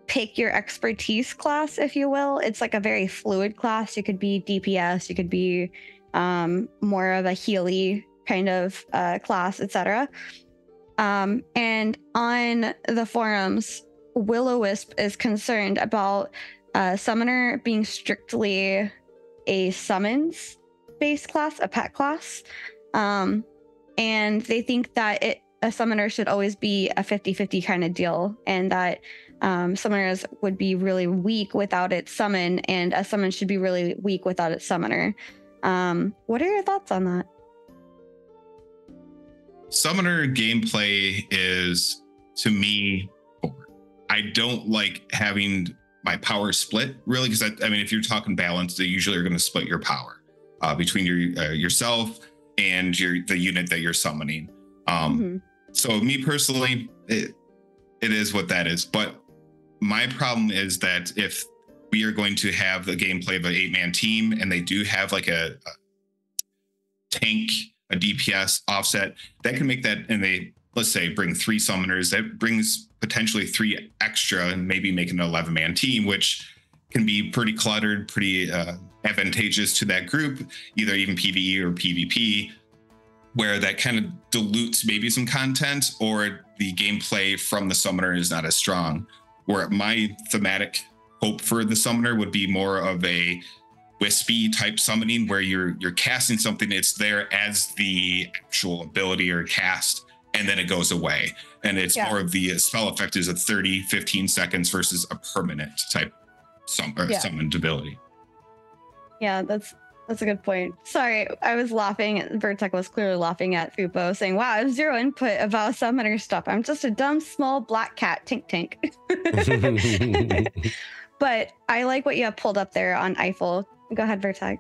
pick your expertise class, if you will. It's like a very fluid class. You could be DPS, you could be more of a healy kind of class, etc. And on the forums, Will-O-Wisp is concerned about Summoner being strictly a summons based class, a pet class, and they think that a summoner should always be a 50-50 kind of deal, and that summoners would be really weak without its summon, and a summon should be really weak without its summoner. What are your thoughts on that? Summoner gameplay is, to me, I don't like having my power split, really, because I mean, if you're talking balance, they usually are going to split your power between yourself and the unit that you're summoning. So me personally, it is what that is. But my problem is that if we are going to have the gameplay of an 8-man team, and they do have like a tank, a DPS offset, that can make that, and they, let's say, bring 3 summoners, that brings potentially 3 extra and maybe make an 11-man team, which can be pretty cluttered, pretty advantageous to that group, either even PvE or PvP, where that kind of dilutes maybe some content, or the gameplay from the summoner is not as strong. where my thematic hope for the summoner would be more of a wispy type summoning where you're casting something, it's there as the actual ability or cast, and then it goes away. And it's more of the spell effect is a 30, 15 seconds versus a permanent type summoned ability. Yeah, that's a good point. Sorry, I was laughing. Vertec was clearly laughing at Fupo, saying, wow, I have zero input about summoner stuff. I'm just a dumb, small black cat, Tink Tink. But I like what you have pulled up there on Eiffel. Go ahead, Vertec.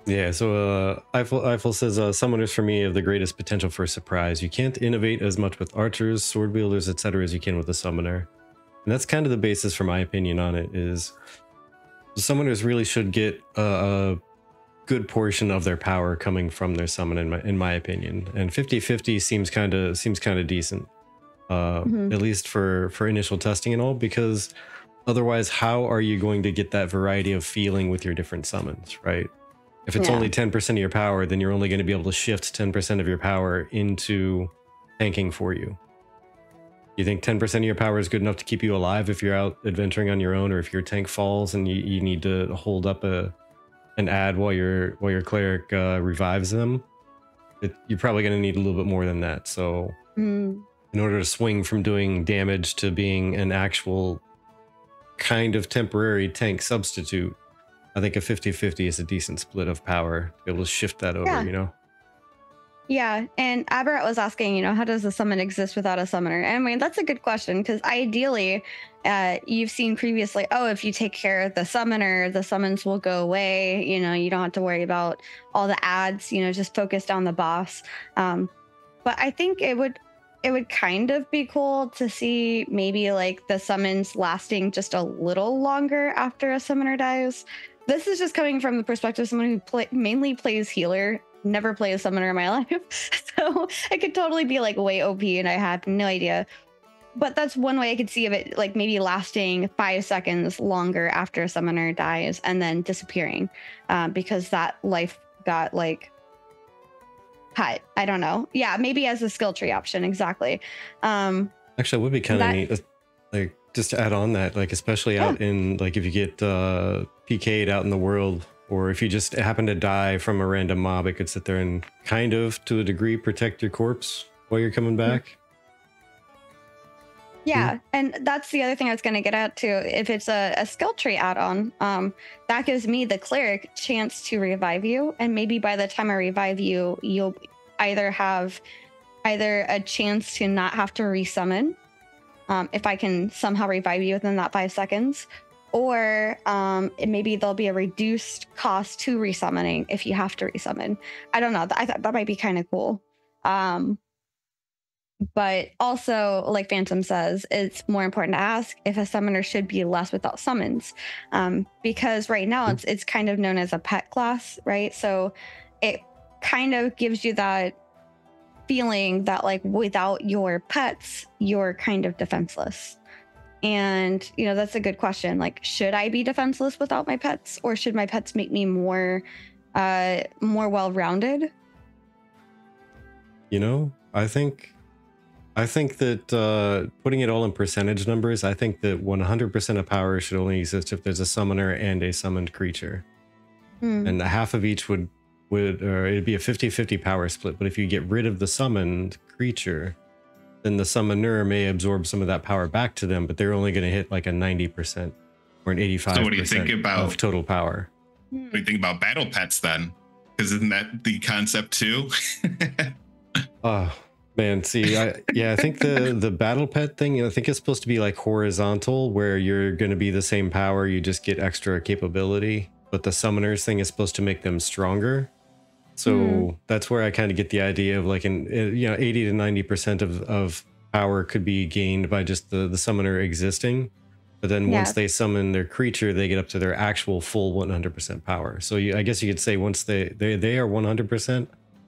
Yeah, so Eiffel says, summoners for me have the greatest potential for surprise. You can't innovate as much with archers, sword wielders, etc. as you can with a summoner. And that's kind of the basis for my opinion on it, is the summoners really should get a good portion of their power coming from their summon, in my opinion. And 50-50 seems kind of decent, at least for initial testing and all, because otherwise, how are you going to get that variety of feeling with your different summons, right? If it's only 10% of your power, then you're only going to be able to shift 10% of your power into tanking for you. You think 10% of your power is good enough to keep you alive if you're out adventuring on your own, or if your tank falls and you need to hold up an ad while your cleric revives them? You're probably going to need a little bit more than that. So in order to swing from doing damage to being an actual kind of temporary tank substitute, I think a 50-50 is a decent split of power to be able to shift that over, you know? Yeah, and Aberrat was asking, you know, how does a summon exist without a summoner? And I mean, that's a good question, because ideally, you've seen previously, oh, if you take care of the summoner, the summons will go away. You know, you don't have to worry about all the ads, you know, just focus on the boss. But I think it would kind of be cool to see maybe like the summons lasting just a little longer after a summoner dies. This is just coming from the perspective of someone who mainly plays healer, never played a summoner in my life. So I could totally be like way OP and I had no idea. But that's one way I could see of it, like maybe lasting 5 seconds longer after a summoner dies and then disappearing, because that life got like cut. I don't know. Yeah, maybe as a skill tree option. Exactly. Actually, it would be kind of neat, like, just to add on that, like, especially out in, like, if you get PK'd out in the world, or if you just happen to die from a random mob, it could sit there and kind of, to a degree, protect your corpse while you're coming back. Yeah, and that's the other thing I was going to get at too. If it's a skill tree add-on, that gives me, the cleric, chance to revive you, and maybe by the time I revive you, you'll either have a chance to not have to resummon, if I can somehow revive you within that 5 seconds, or maybe there'll be a reduced cost to resummoning if you have to resummon. I don't know. I thought that might be kind of cool. But also, like Phantom says, it's more important to ask if a summoner should be less without summons, because right now it's kind of known as a pet class, right? So it kind of gives you that feeling that, like, without your pets, you're kind of defenseless. And, you know, that's a good question. Like, should I be defenseless without my pets, or should my pets make me more well-rounded? You know, I think that putting it all in percentage numbers, I think that 100% of power should only exist if there's a summoner and a summoned creature. And half of each would it'd be a 50-50 power split. But if you get rid of the summoned creature, then the summoner may absorb some of that power back to them, but they're only going to hit like a 90% or an 85% so what do you think about, of total power. What do you think about battle pets then? Because isn't that the concept too? Oh man, see, I think the battle pet thing, I think it's supposed to be like horizontal, where you're going to be the same power, you just get extra capability. But the summoners thing is supposed to make them stronger. So that's where I kind of get the idea of, like, 80 to 90% of power could be gained by just the summoner existing. But then once they summon their creature, they get up to their actual full 100% power. So I guess you could say once they are 100%,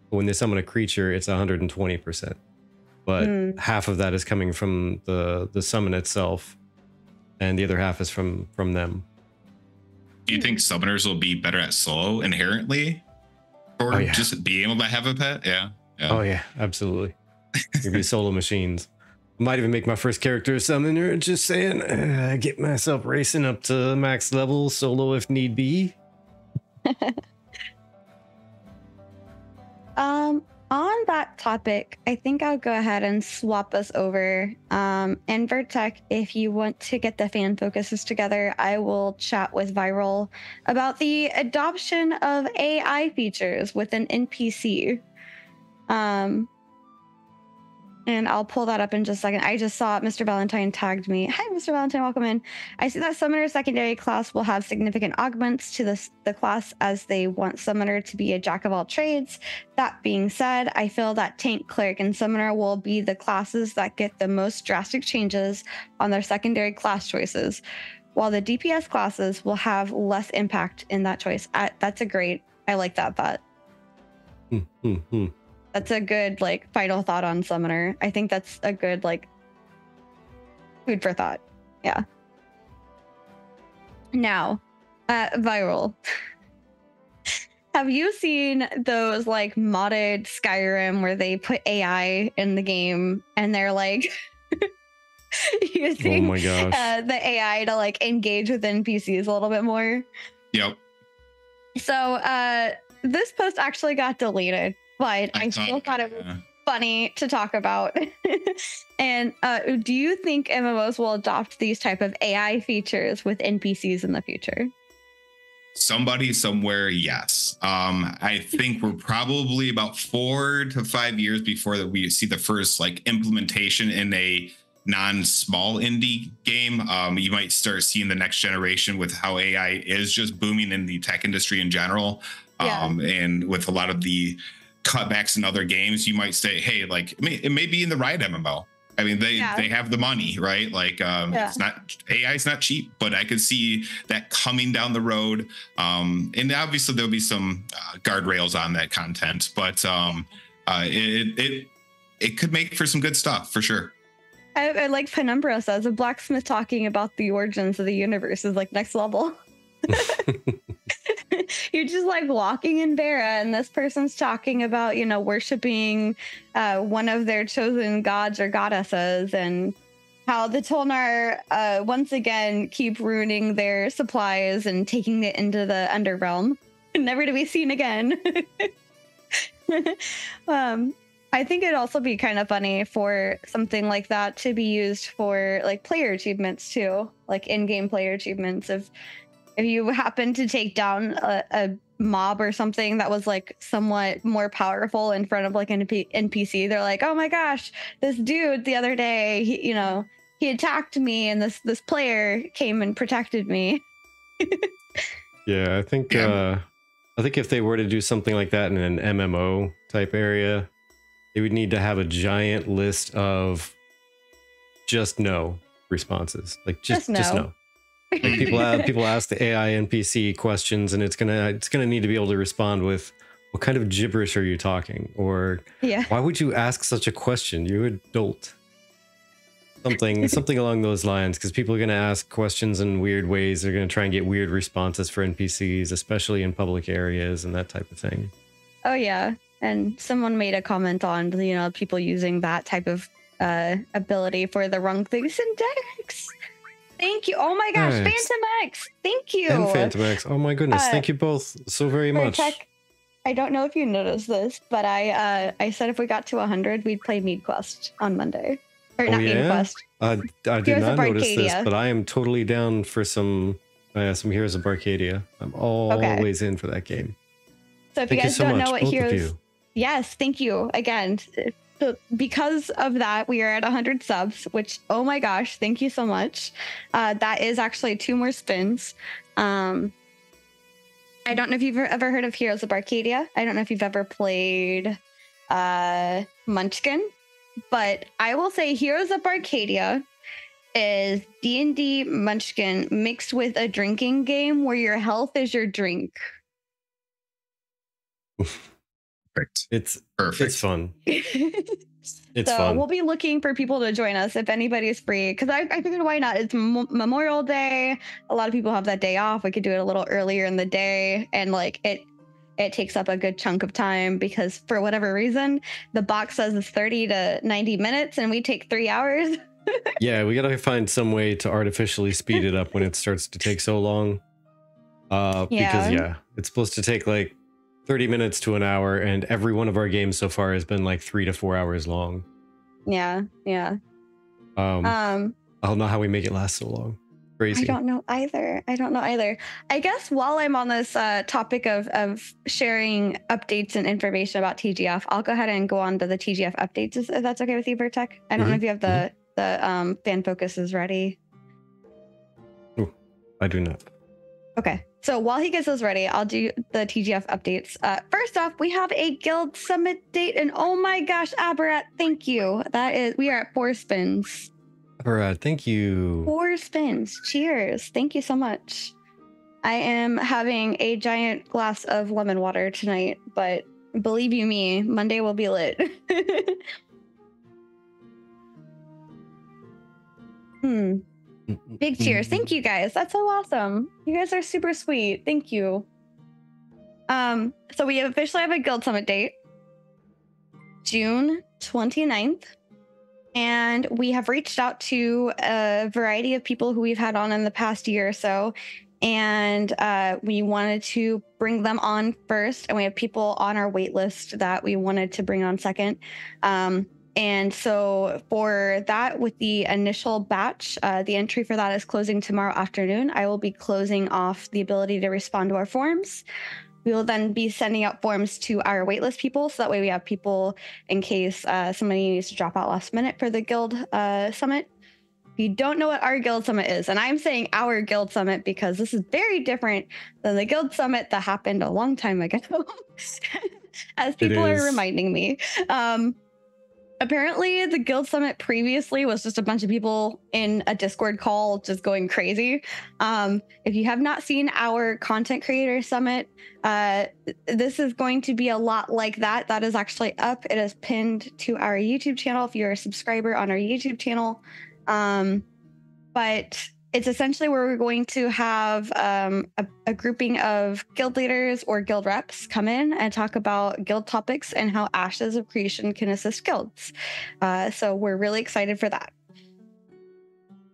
but when they summon a creature, it's 120%. But half of that is coming from the summon itself, and the other half is from them. Do you think summoners will be better at solo inherently? Or just being able to have a pet? Yeah. Oh yeah, absolutely. You'd be solo machines. Might even make my first character a summoner. Just saying, get myself racing up to max level, solo if need be. On that topic, I think I'll go ahead and swap us over. And Vertec, if you want to get the fan focuses together, I will chat with Vyril about the adoption of AI features with an NPC. And I'll pull that up in just a second. I just saw Mr. Valentine tagged me. Hi, Mr. Valentine, welcome in. I see that Summoner secondary class will have significant augments to the class as they want Summoner to be a jack of all trades. That being said, I feel that Tank, Cleric, and Summoner will be the classes that get the most drastic changes on their secondary class choices, while the DPS classes will have less impact in that choice. That's a great, I like that thought. That's a good like final thought on Summoner. I think that's a good like food for thought. Yeah. Now, Vyril. Have you seen those like modded Skyrim where they put AI in the game and they're like using the AI to like engage with NPCs a little bit more? Yep. So this post actually got deleted, but I still thought it was funny to talk about. And do you think MMOs will adopt these type of AI features with NPCs in the future? Somebody somewhere, yes. I think we're probably about 4 to 5 years before that we see the first like implementation in a non-small indie game. You might start seeing the next generation with how AI is just booming in the tech industry in general. And with a lot of the cutbacks in other games, you might say, hey, like it may be in the right MMO. I mean, they have the money, right? Like it's not, AI is not cheap, but I could see that coming down the road. And obviously there'll be some guardrails on that content, but it could make for some good stuff for sure. I like Penumbra says, a blacksmith talking about the origins of the universe is like next level. You're just like walking in Vera and this person's talking about, you know, worshiping one of their chosen gods or goddesses and how the Tolnar once again keep ruining their supplies and taking it into the underrealm, never to be seen again. I think it'd also be kind of funny for something like that to be used for like player achievements too, like in-game player achievements. If you happen to take down a mob or something that was like somewhat more powerful in front of like an NPC, they're like, oh my gosh, this dude the other day, he attacked me and this player came and protected me. Yeah, I think if they were to do something like that in an MMO type area, they would need to have a giant list of just no responses. Like just no. Like people ask the AI NPC questions, and it's gonna need to be able to respond with, what kind of gibberish are you talking? Or why would you ask such a question? You adult. Something along those lines, because people are gonna ask questions in weird ways. They're gonna try and get weird responses for NPCs, especially in public areas and that type of thing. Oh yeah, and someone made a comment on people using that type of ability for the wrong things in decks. Thank you. Oh my gosh, nice. Phantom X. Thank you. And Phantom X. Oh my goodness. Thank you both so very much. I don't know if you noticed this, but I said if we got to 100, we'd play Mead Quest on Monday. Or not Mead Quest. I did not notice this, but I am totally down for some Heroes of Arcadia. I'm always in for that game. So if you guys don't know what Heroes... Yes, thank you again. So because of that, we are at 100 subs, which, oh my gosh, thank you so much. That is actually 2 more spins. I don't know if you've ever heard of Heroes of Arcadia. I don't know if you've ever played Munchkin, but I will say Heroes of Arcadia is D&D Munchkin mixed with a drinking game where your health is your drink. Perfect. It's perfect. It's fun. It's fun. We'll be looking for people to join us if anybody's free, because I figured why not? It's Memorial Day. A lot of people have that day off. We could do it a little earlier in the day, and like it takes up a good chunk of time because for whatever reason, the box says it's 30 to 90 minutes and we take 3 hours. Yeah, we gotta find some way to artificially speed it up when it starts to take so long. Because yeah, it's supposed to take like 30 minutes to an hour, and every one of our games so far has been like 3 to 4 hours long. Yeah. I don't know how we make it last so long. Crazy. I don't know either. I guess while I'm on this topic of sharing updates and information about TGF, I'll go ahead and go on to the TGF updates if that's okay with you, Vertec. I don't know if you have the fan focuses ready. Ooh, I do not. Okay, so while he gets those ready, I'll do the TGF updates. First off, we have a guild summit date, and oh my gosh, Aberrat, thank you. We are at 4 spins. Aberrat, thank you. 4 spins. Cheers. Thank you so much. I am having a giant glass of lemon water tonight, but believe you me, Monday will be lit. Big cheers. Thank you guys. That's so awesome. You guys are super sweet. Thank you. So we officially have a guild summit date, June 29th. And we have reached out to a variety of people who we've had on in the past year or so. And we wanted to bring them on first. And we have people on our wait list that we wanted to bring on second. And so for that, with the initial batch, the entry for that is closing tomorrow afternoon. I will be closing off the ability to respond to our forms. We will then be sending out forms to our waitlist people. So that way we have people in case somebody needs to drop out last minute for the guild summit. If you don't know what our guild summit is, and I'm saying our guild summit because this is very different than the guild summit that happened a long time ago, as people are reminding me. Apparently, the guild summit previously was just a bunch of people in a Discord call just going crazy. If you have not seen our content creator summit, this is going to be a lot like that. That is actually up. It is pinned to our YouTube channel if you're a subscriber on our YouTube channel. But it's essentially where we're going to have a grouping of guild leaders or guild reps come in and talk about guild topics and how Ashes of Creation can assist guilds. So we're really excited for that.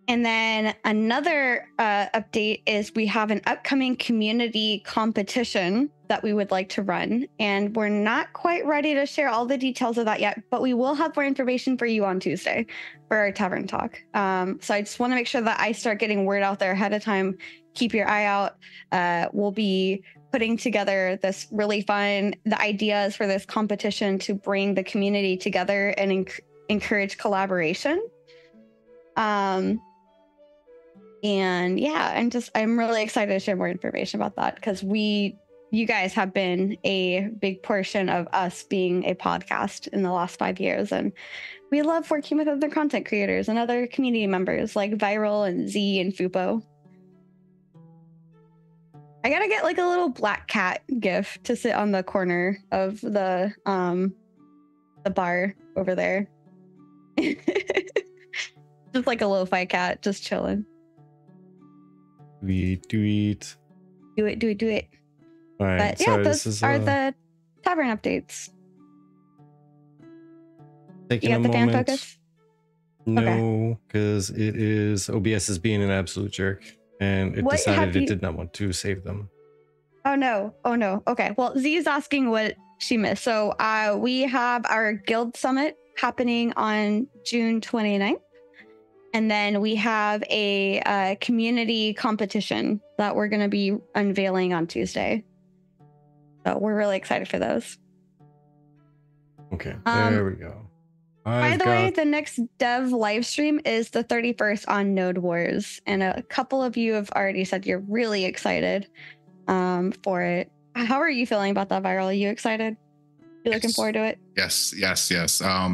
And then another update is we have an upcoming community competition that we would like to run. And we're not quite ready to share all the details of that yet, but we will have more information for you on Tuesday for our tavern talk. So I just want to make sure that I start getting word out there ahead of time. Keep your eye out. We'll be putting together this really fun, the ideas for this competition to bring the community together and encourage collaboration. And yeah, I'm really excited to share more information about that because you guys have been a big portion of us being a podcast in the last 5 years. And we love working with other content creators and other community members like Vyril and Z and Fupo. I gotta get like a little black cat gif to sit on the corner of the bar over there. Just like a lo-fi cat, just chilling. Do it. All right. But yeah, those are the tavern updates. Taking you got a the moment. fan focus? No, because it is OBS is being an absolute jerk, and it decided it did not want to save them. Oh no! Okay, well, Z is asking what she missed. So we have our guild summit happening on June 29th. And then we have a community competition that we're going to be unveiling on Tuesday. So we're really excited for those. Okay, there we go. By the way, the next dev live stream is the 31st on Node Wars. And a couple of you have already said you're really excited for it. How are you feeling about that, Vyril? Are you excited? You looking forward to it? Yes. I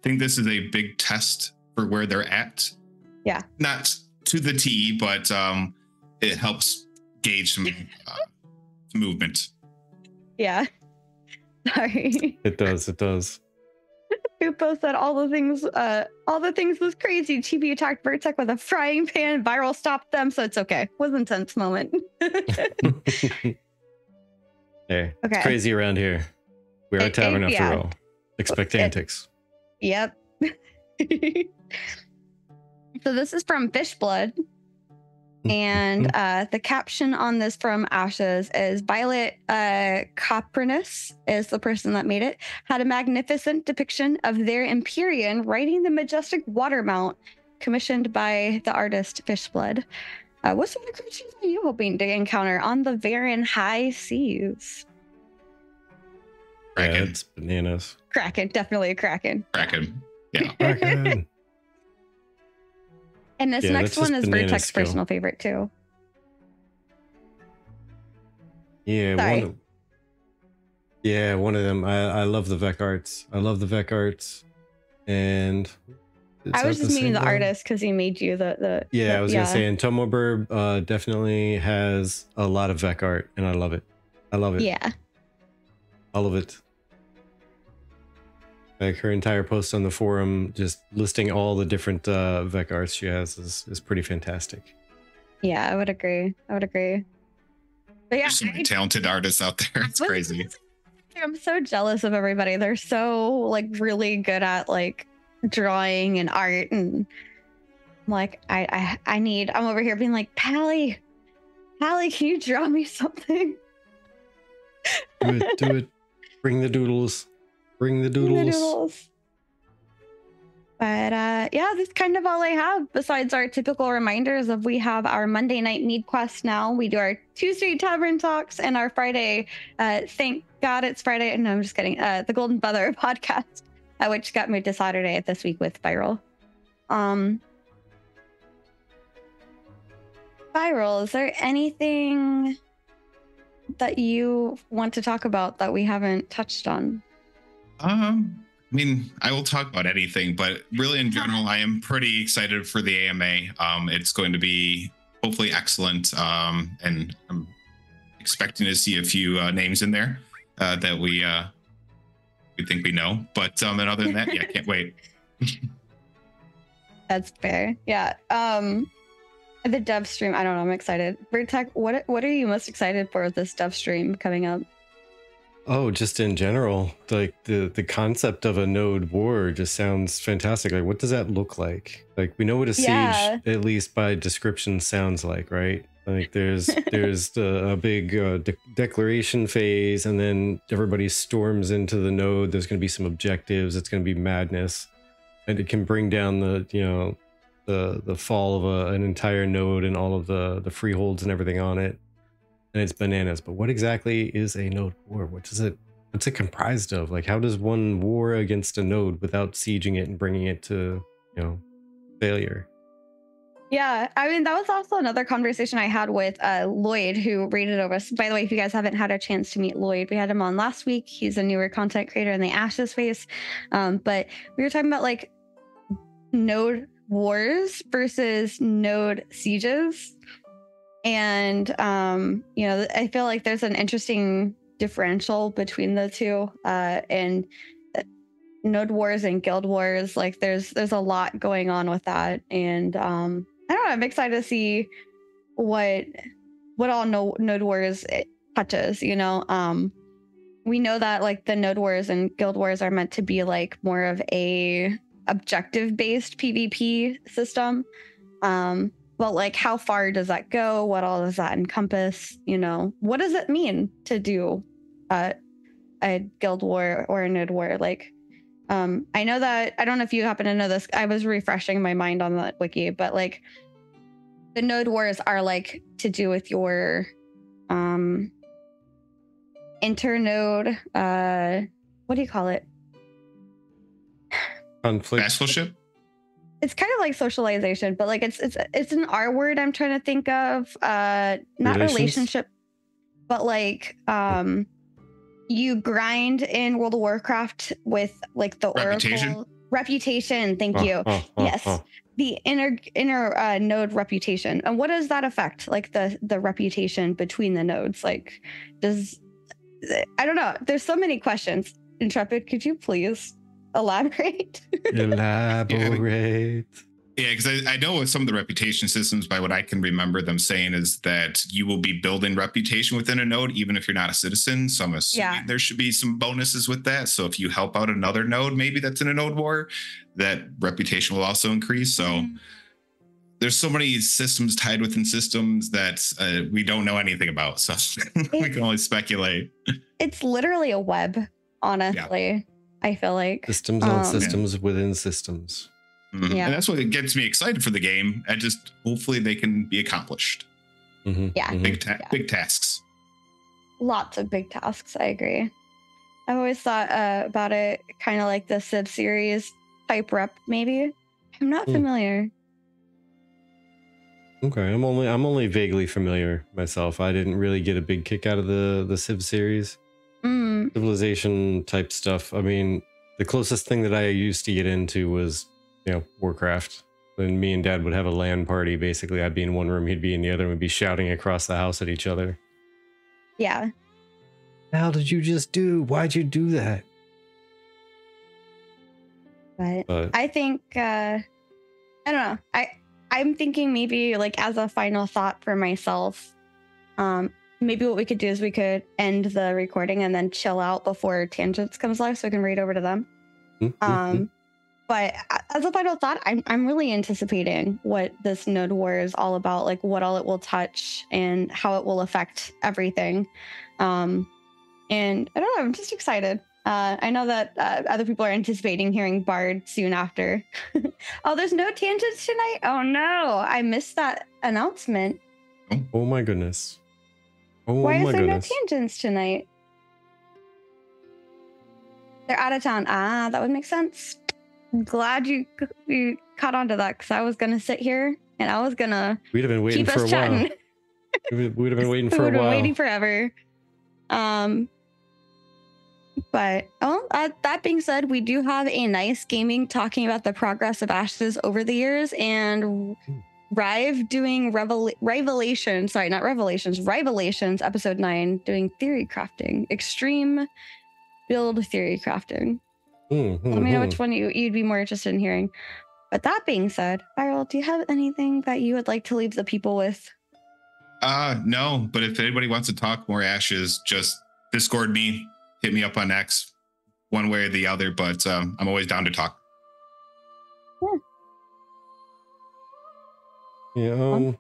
think this is a big test for where they're at. Yeah. Not to the T, but it helps gauge some movement. Yeah. Sorry. It does. Fupo said all the things was crazy. Chibi attacked Vertec with a frying pan. Vyril stopped them, so it's okay. It was an intense moment. Yeah, Hey, Okay. it's crazy around here. We are a tavern after all. Expect antics. Yep. So this is from Fishblood. And the caption on this from Ashes is Violet Copernus is the person that made it, had a magnificent depiction of their Empyrean riding the majestic water mount commissioned by the artist Fishblood. What sort of creatures are you hoping to encounter on the Varan high seas? Kraken. Yeah, it's bananas. Kraken, definitely a Kraken. Kraken. Yeah. Kraken. And this next one is banana Vertex's skill. personal favorite too. Yeah, Sorry. one of them. I love the Vec arts. I love the Vec arts. And I was just meaning the artist because he made you the I was gonna say, and Tomoburb definitely has a lot of Vec art, and I love it. I love it. Yeah. All of it. Like her entire post on the forum, just listing all the different Vec arts she has is pretty fantastic. Yeah, I would agree. But yeah, There's so many talented artists out there. It's crazy. I'm so jealous of everybody. They're so like really good at like drawing and art, and like I'm over here being like, Pally, can you draw me something? Do it. Bring the doodles. Bring the doodles. But yeah, that's kind of all I have besides our typical reminders of we have our Monday night mead quest now. We do our Tuesday tavern talks and our Friday, thank God it's Friday. No, I'm just kidding. The Golden Feather podcast, which got moved to Saturday this week with Vyril. Vyril, is there anything that you want to talk about that we haven't touched on? I mean, I will talk about anything, but really in general, I am pretty excited for the AMA. It's going to be hopefully excellent. And I'm expecting to see a few names in there that we think we know. But and other than that, yeah, can't wait. That's fair. Yeah. The dev stream, I don't know, I'm excited. Vertex, what are you most excited for with this dev stream coming up? Oh, just in general, like the concept of a node war just sounds fantastic. Like, what does that look like? Like, we know what a siege, at least by description, sounds like, right? Like, there's a big declaration phase, and then everybody storms into the node. There's going to be some objectives. It's going to be madness, and it can bring down the fall of an entire node and all of the freeholds and everything on it. And it's bananas. But what exactly is a node war? What's it comprised of? Like, how does one war against a node without sieging it and bringing it to, failure? Yeah, I mean, that was also another conversation I had with Lloyd, who rated over us. By the way, if you guys haven't had a chance to meet Lloyd, we had him on last week. He's a newer content creator in the Ashes space. But we were talking about like node wars versus node sieges. And, I feel like there's an interesting differential between the two, and node wars and guild wars. Like there's a lot going on with that. And, I don't know, I'm excited to see what all node wars it touches, We know that like the node wars and guild wars are meant to be like more of a objective based PvP system. But like, how far does that go? What all does that encompass? What does it mean to do a guild war or a node war? Like, I know that, I don't know if you happen to know this. I was refreshing my mind on the wiki, but like the node wars are like to do with your internode, what do you call it? Conflict. Vassalship? It's kind of like socialization, but like it's an R word I'm trying to think of. Not relationship, but like you grind in World of Warcraft with like the Oracle reputation. Thank you. Yes. The inner node reputation. And what does that affect? Like the reputation between the nodes? Like I don't know. There's so many questions. Intrepid, could you please elaborate? Elaborate. Yeah, because I know with some of the reputation systems, by what I can remember them saying is that you will be building reputation within a node, even if you're not a citizen. So I'm assuming there should be some bonuses with that. So if you help out another node, maybe that's in a node war, that reputation will also increase. So there's so many systems tied within systems that we don't know anything about. So we can only speculate. It's literally a web, honestly. Yeah. I feel like systems on systems within systems. Mm-hmm. Yeah. And that's what gets me excited for the game. And just hopefully they can be accomplished. Mm-hmm. Yeah. Big tasks. Lots of big tasks. I agree. I've always thought about it kind of like the Civ series type rep, maybe. I'm not familiar. Okay. I'm only vaguely familiar myself. I didn't really get a big kick out of the Civ series. Civilization type stuff. I mean, the closest thing that I used to get into was Warcraft. When me and Dad would have a LAN party, basically I'd be in one room, he'd be in the other, and we'd be shouting across the house at each other. Yeah. The hell did you just do? Why'd you do that? But I think I don't know. I'm thinking maybe like as a final thought for myself, maybe what we could do is we could end the recording and then chill out before Tangents comes live so we can read over to them. But as a final thought, I'm really anticipating what this node war is all about, like what all it will touch and how it will affect everything. And I don't know, I'm just excited. I know that other people are anticipating hearing Bard soon after. Oh, there's no Tangents tonight? Oh no, I missed that announcement. Oh my goodness. Why is there no Tangents tonight? They're out of town. Ah, that would make sense. I'm glad you caught on to that, because I was going to sit here and I was going to we'd have been waiting for a while. We'd have been waiting for a while. We've been waiting forever. But that being said, we do have a nice gaming talking about the progress of Ashes over the years, and Rive doing Revelations episode 9, doing theory crafting, extreme build theory crafting. Let me know which one you'd be more interested in hearing. But that being said, Vyril, do you have anything that you would like to leave the people with? No, but if anybody wants to talk more Ashes, just Discord me, hit me up on X, one way or the other, but I'm always down to talk. Yeah,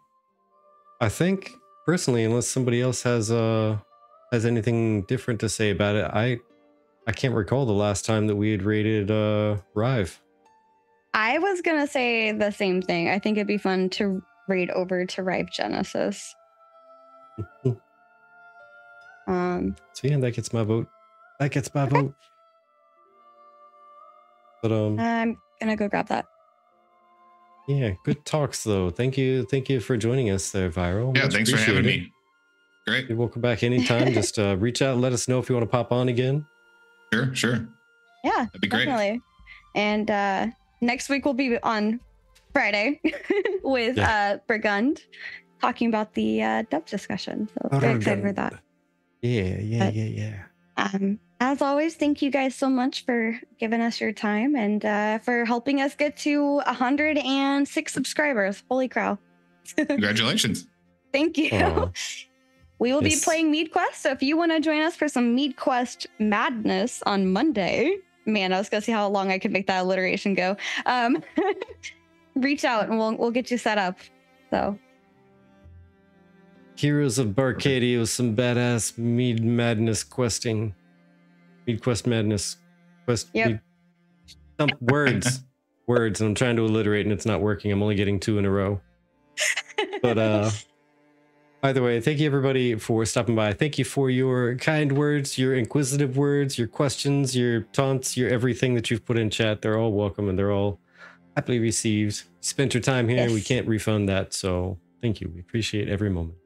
I think personally, unless somebody else has anything different to say about it, I can't recall the last time that we had raided Rive. I was gonna say the same thing. I think it'd be fun to raid over to Rive Genesis. So yeah, that gets my vote. Vote. But I'm gonna go grab that. Yeah, good talks though. Thank you for joining us there, Vyril. Yeah, thanks for having me. Great. You're welcome back anytime. Just reach out and let us know if you want to pop on again. Sure. Yeah, that'd be great. Definitely. And next week we'll be on Friday with Burgund talking about the dub discussion. So very excited for that. Yeah. As always, thank you guys so much for giving us your time and for helping us get to 106 subscribers. Holy cow. Congratulations. Thank you. We will be playing Mead Quest, so if you want to join us for some Mead Quest madness on Monday, man, I was going to see how long I could make that alliteration go. Reach out and we'll get you set up. So, Heroes of Barcadia with some badass Mead Madness questing. Mead Quest Madness. Quest. Yep. Words. And I'm trying to alliterate and it's not working. I'm only getting 2 in a row. But either way, thank you everybody for stopping by. Thank you for your kind words, your inquisitive words, your questions, your taunts, your everything that you've put in chat. They're all welcome and they're all happily received. You spent your time here. We can't refund that. So thank you. We appreciate every moment.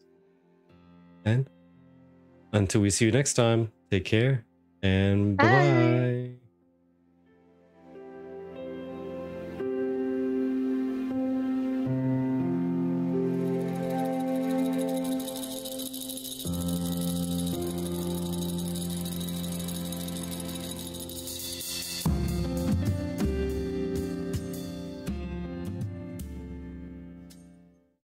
And until we see you next time, take care and bye-bye.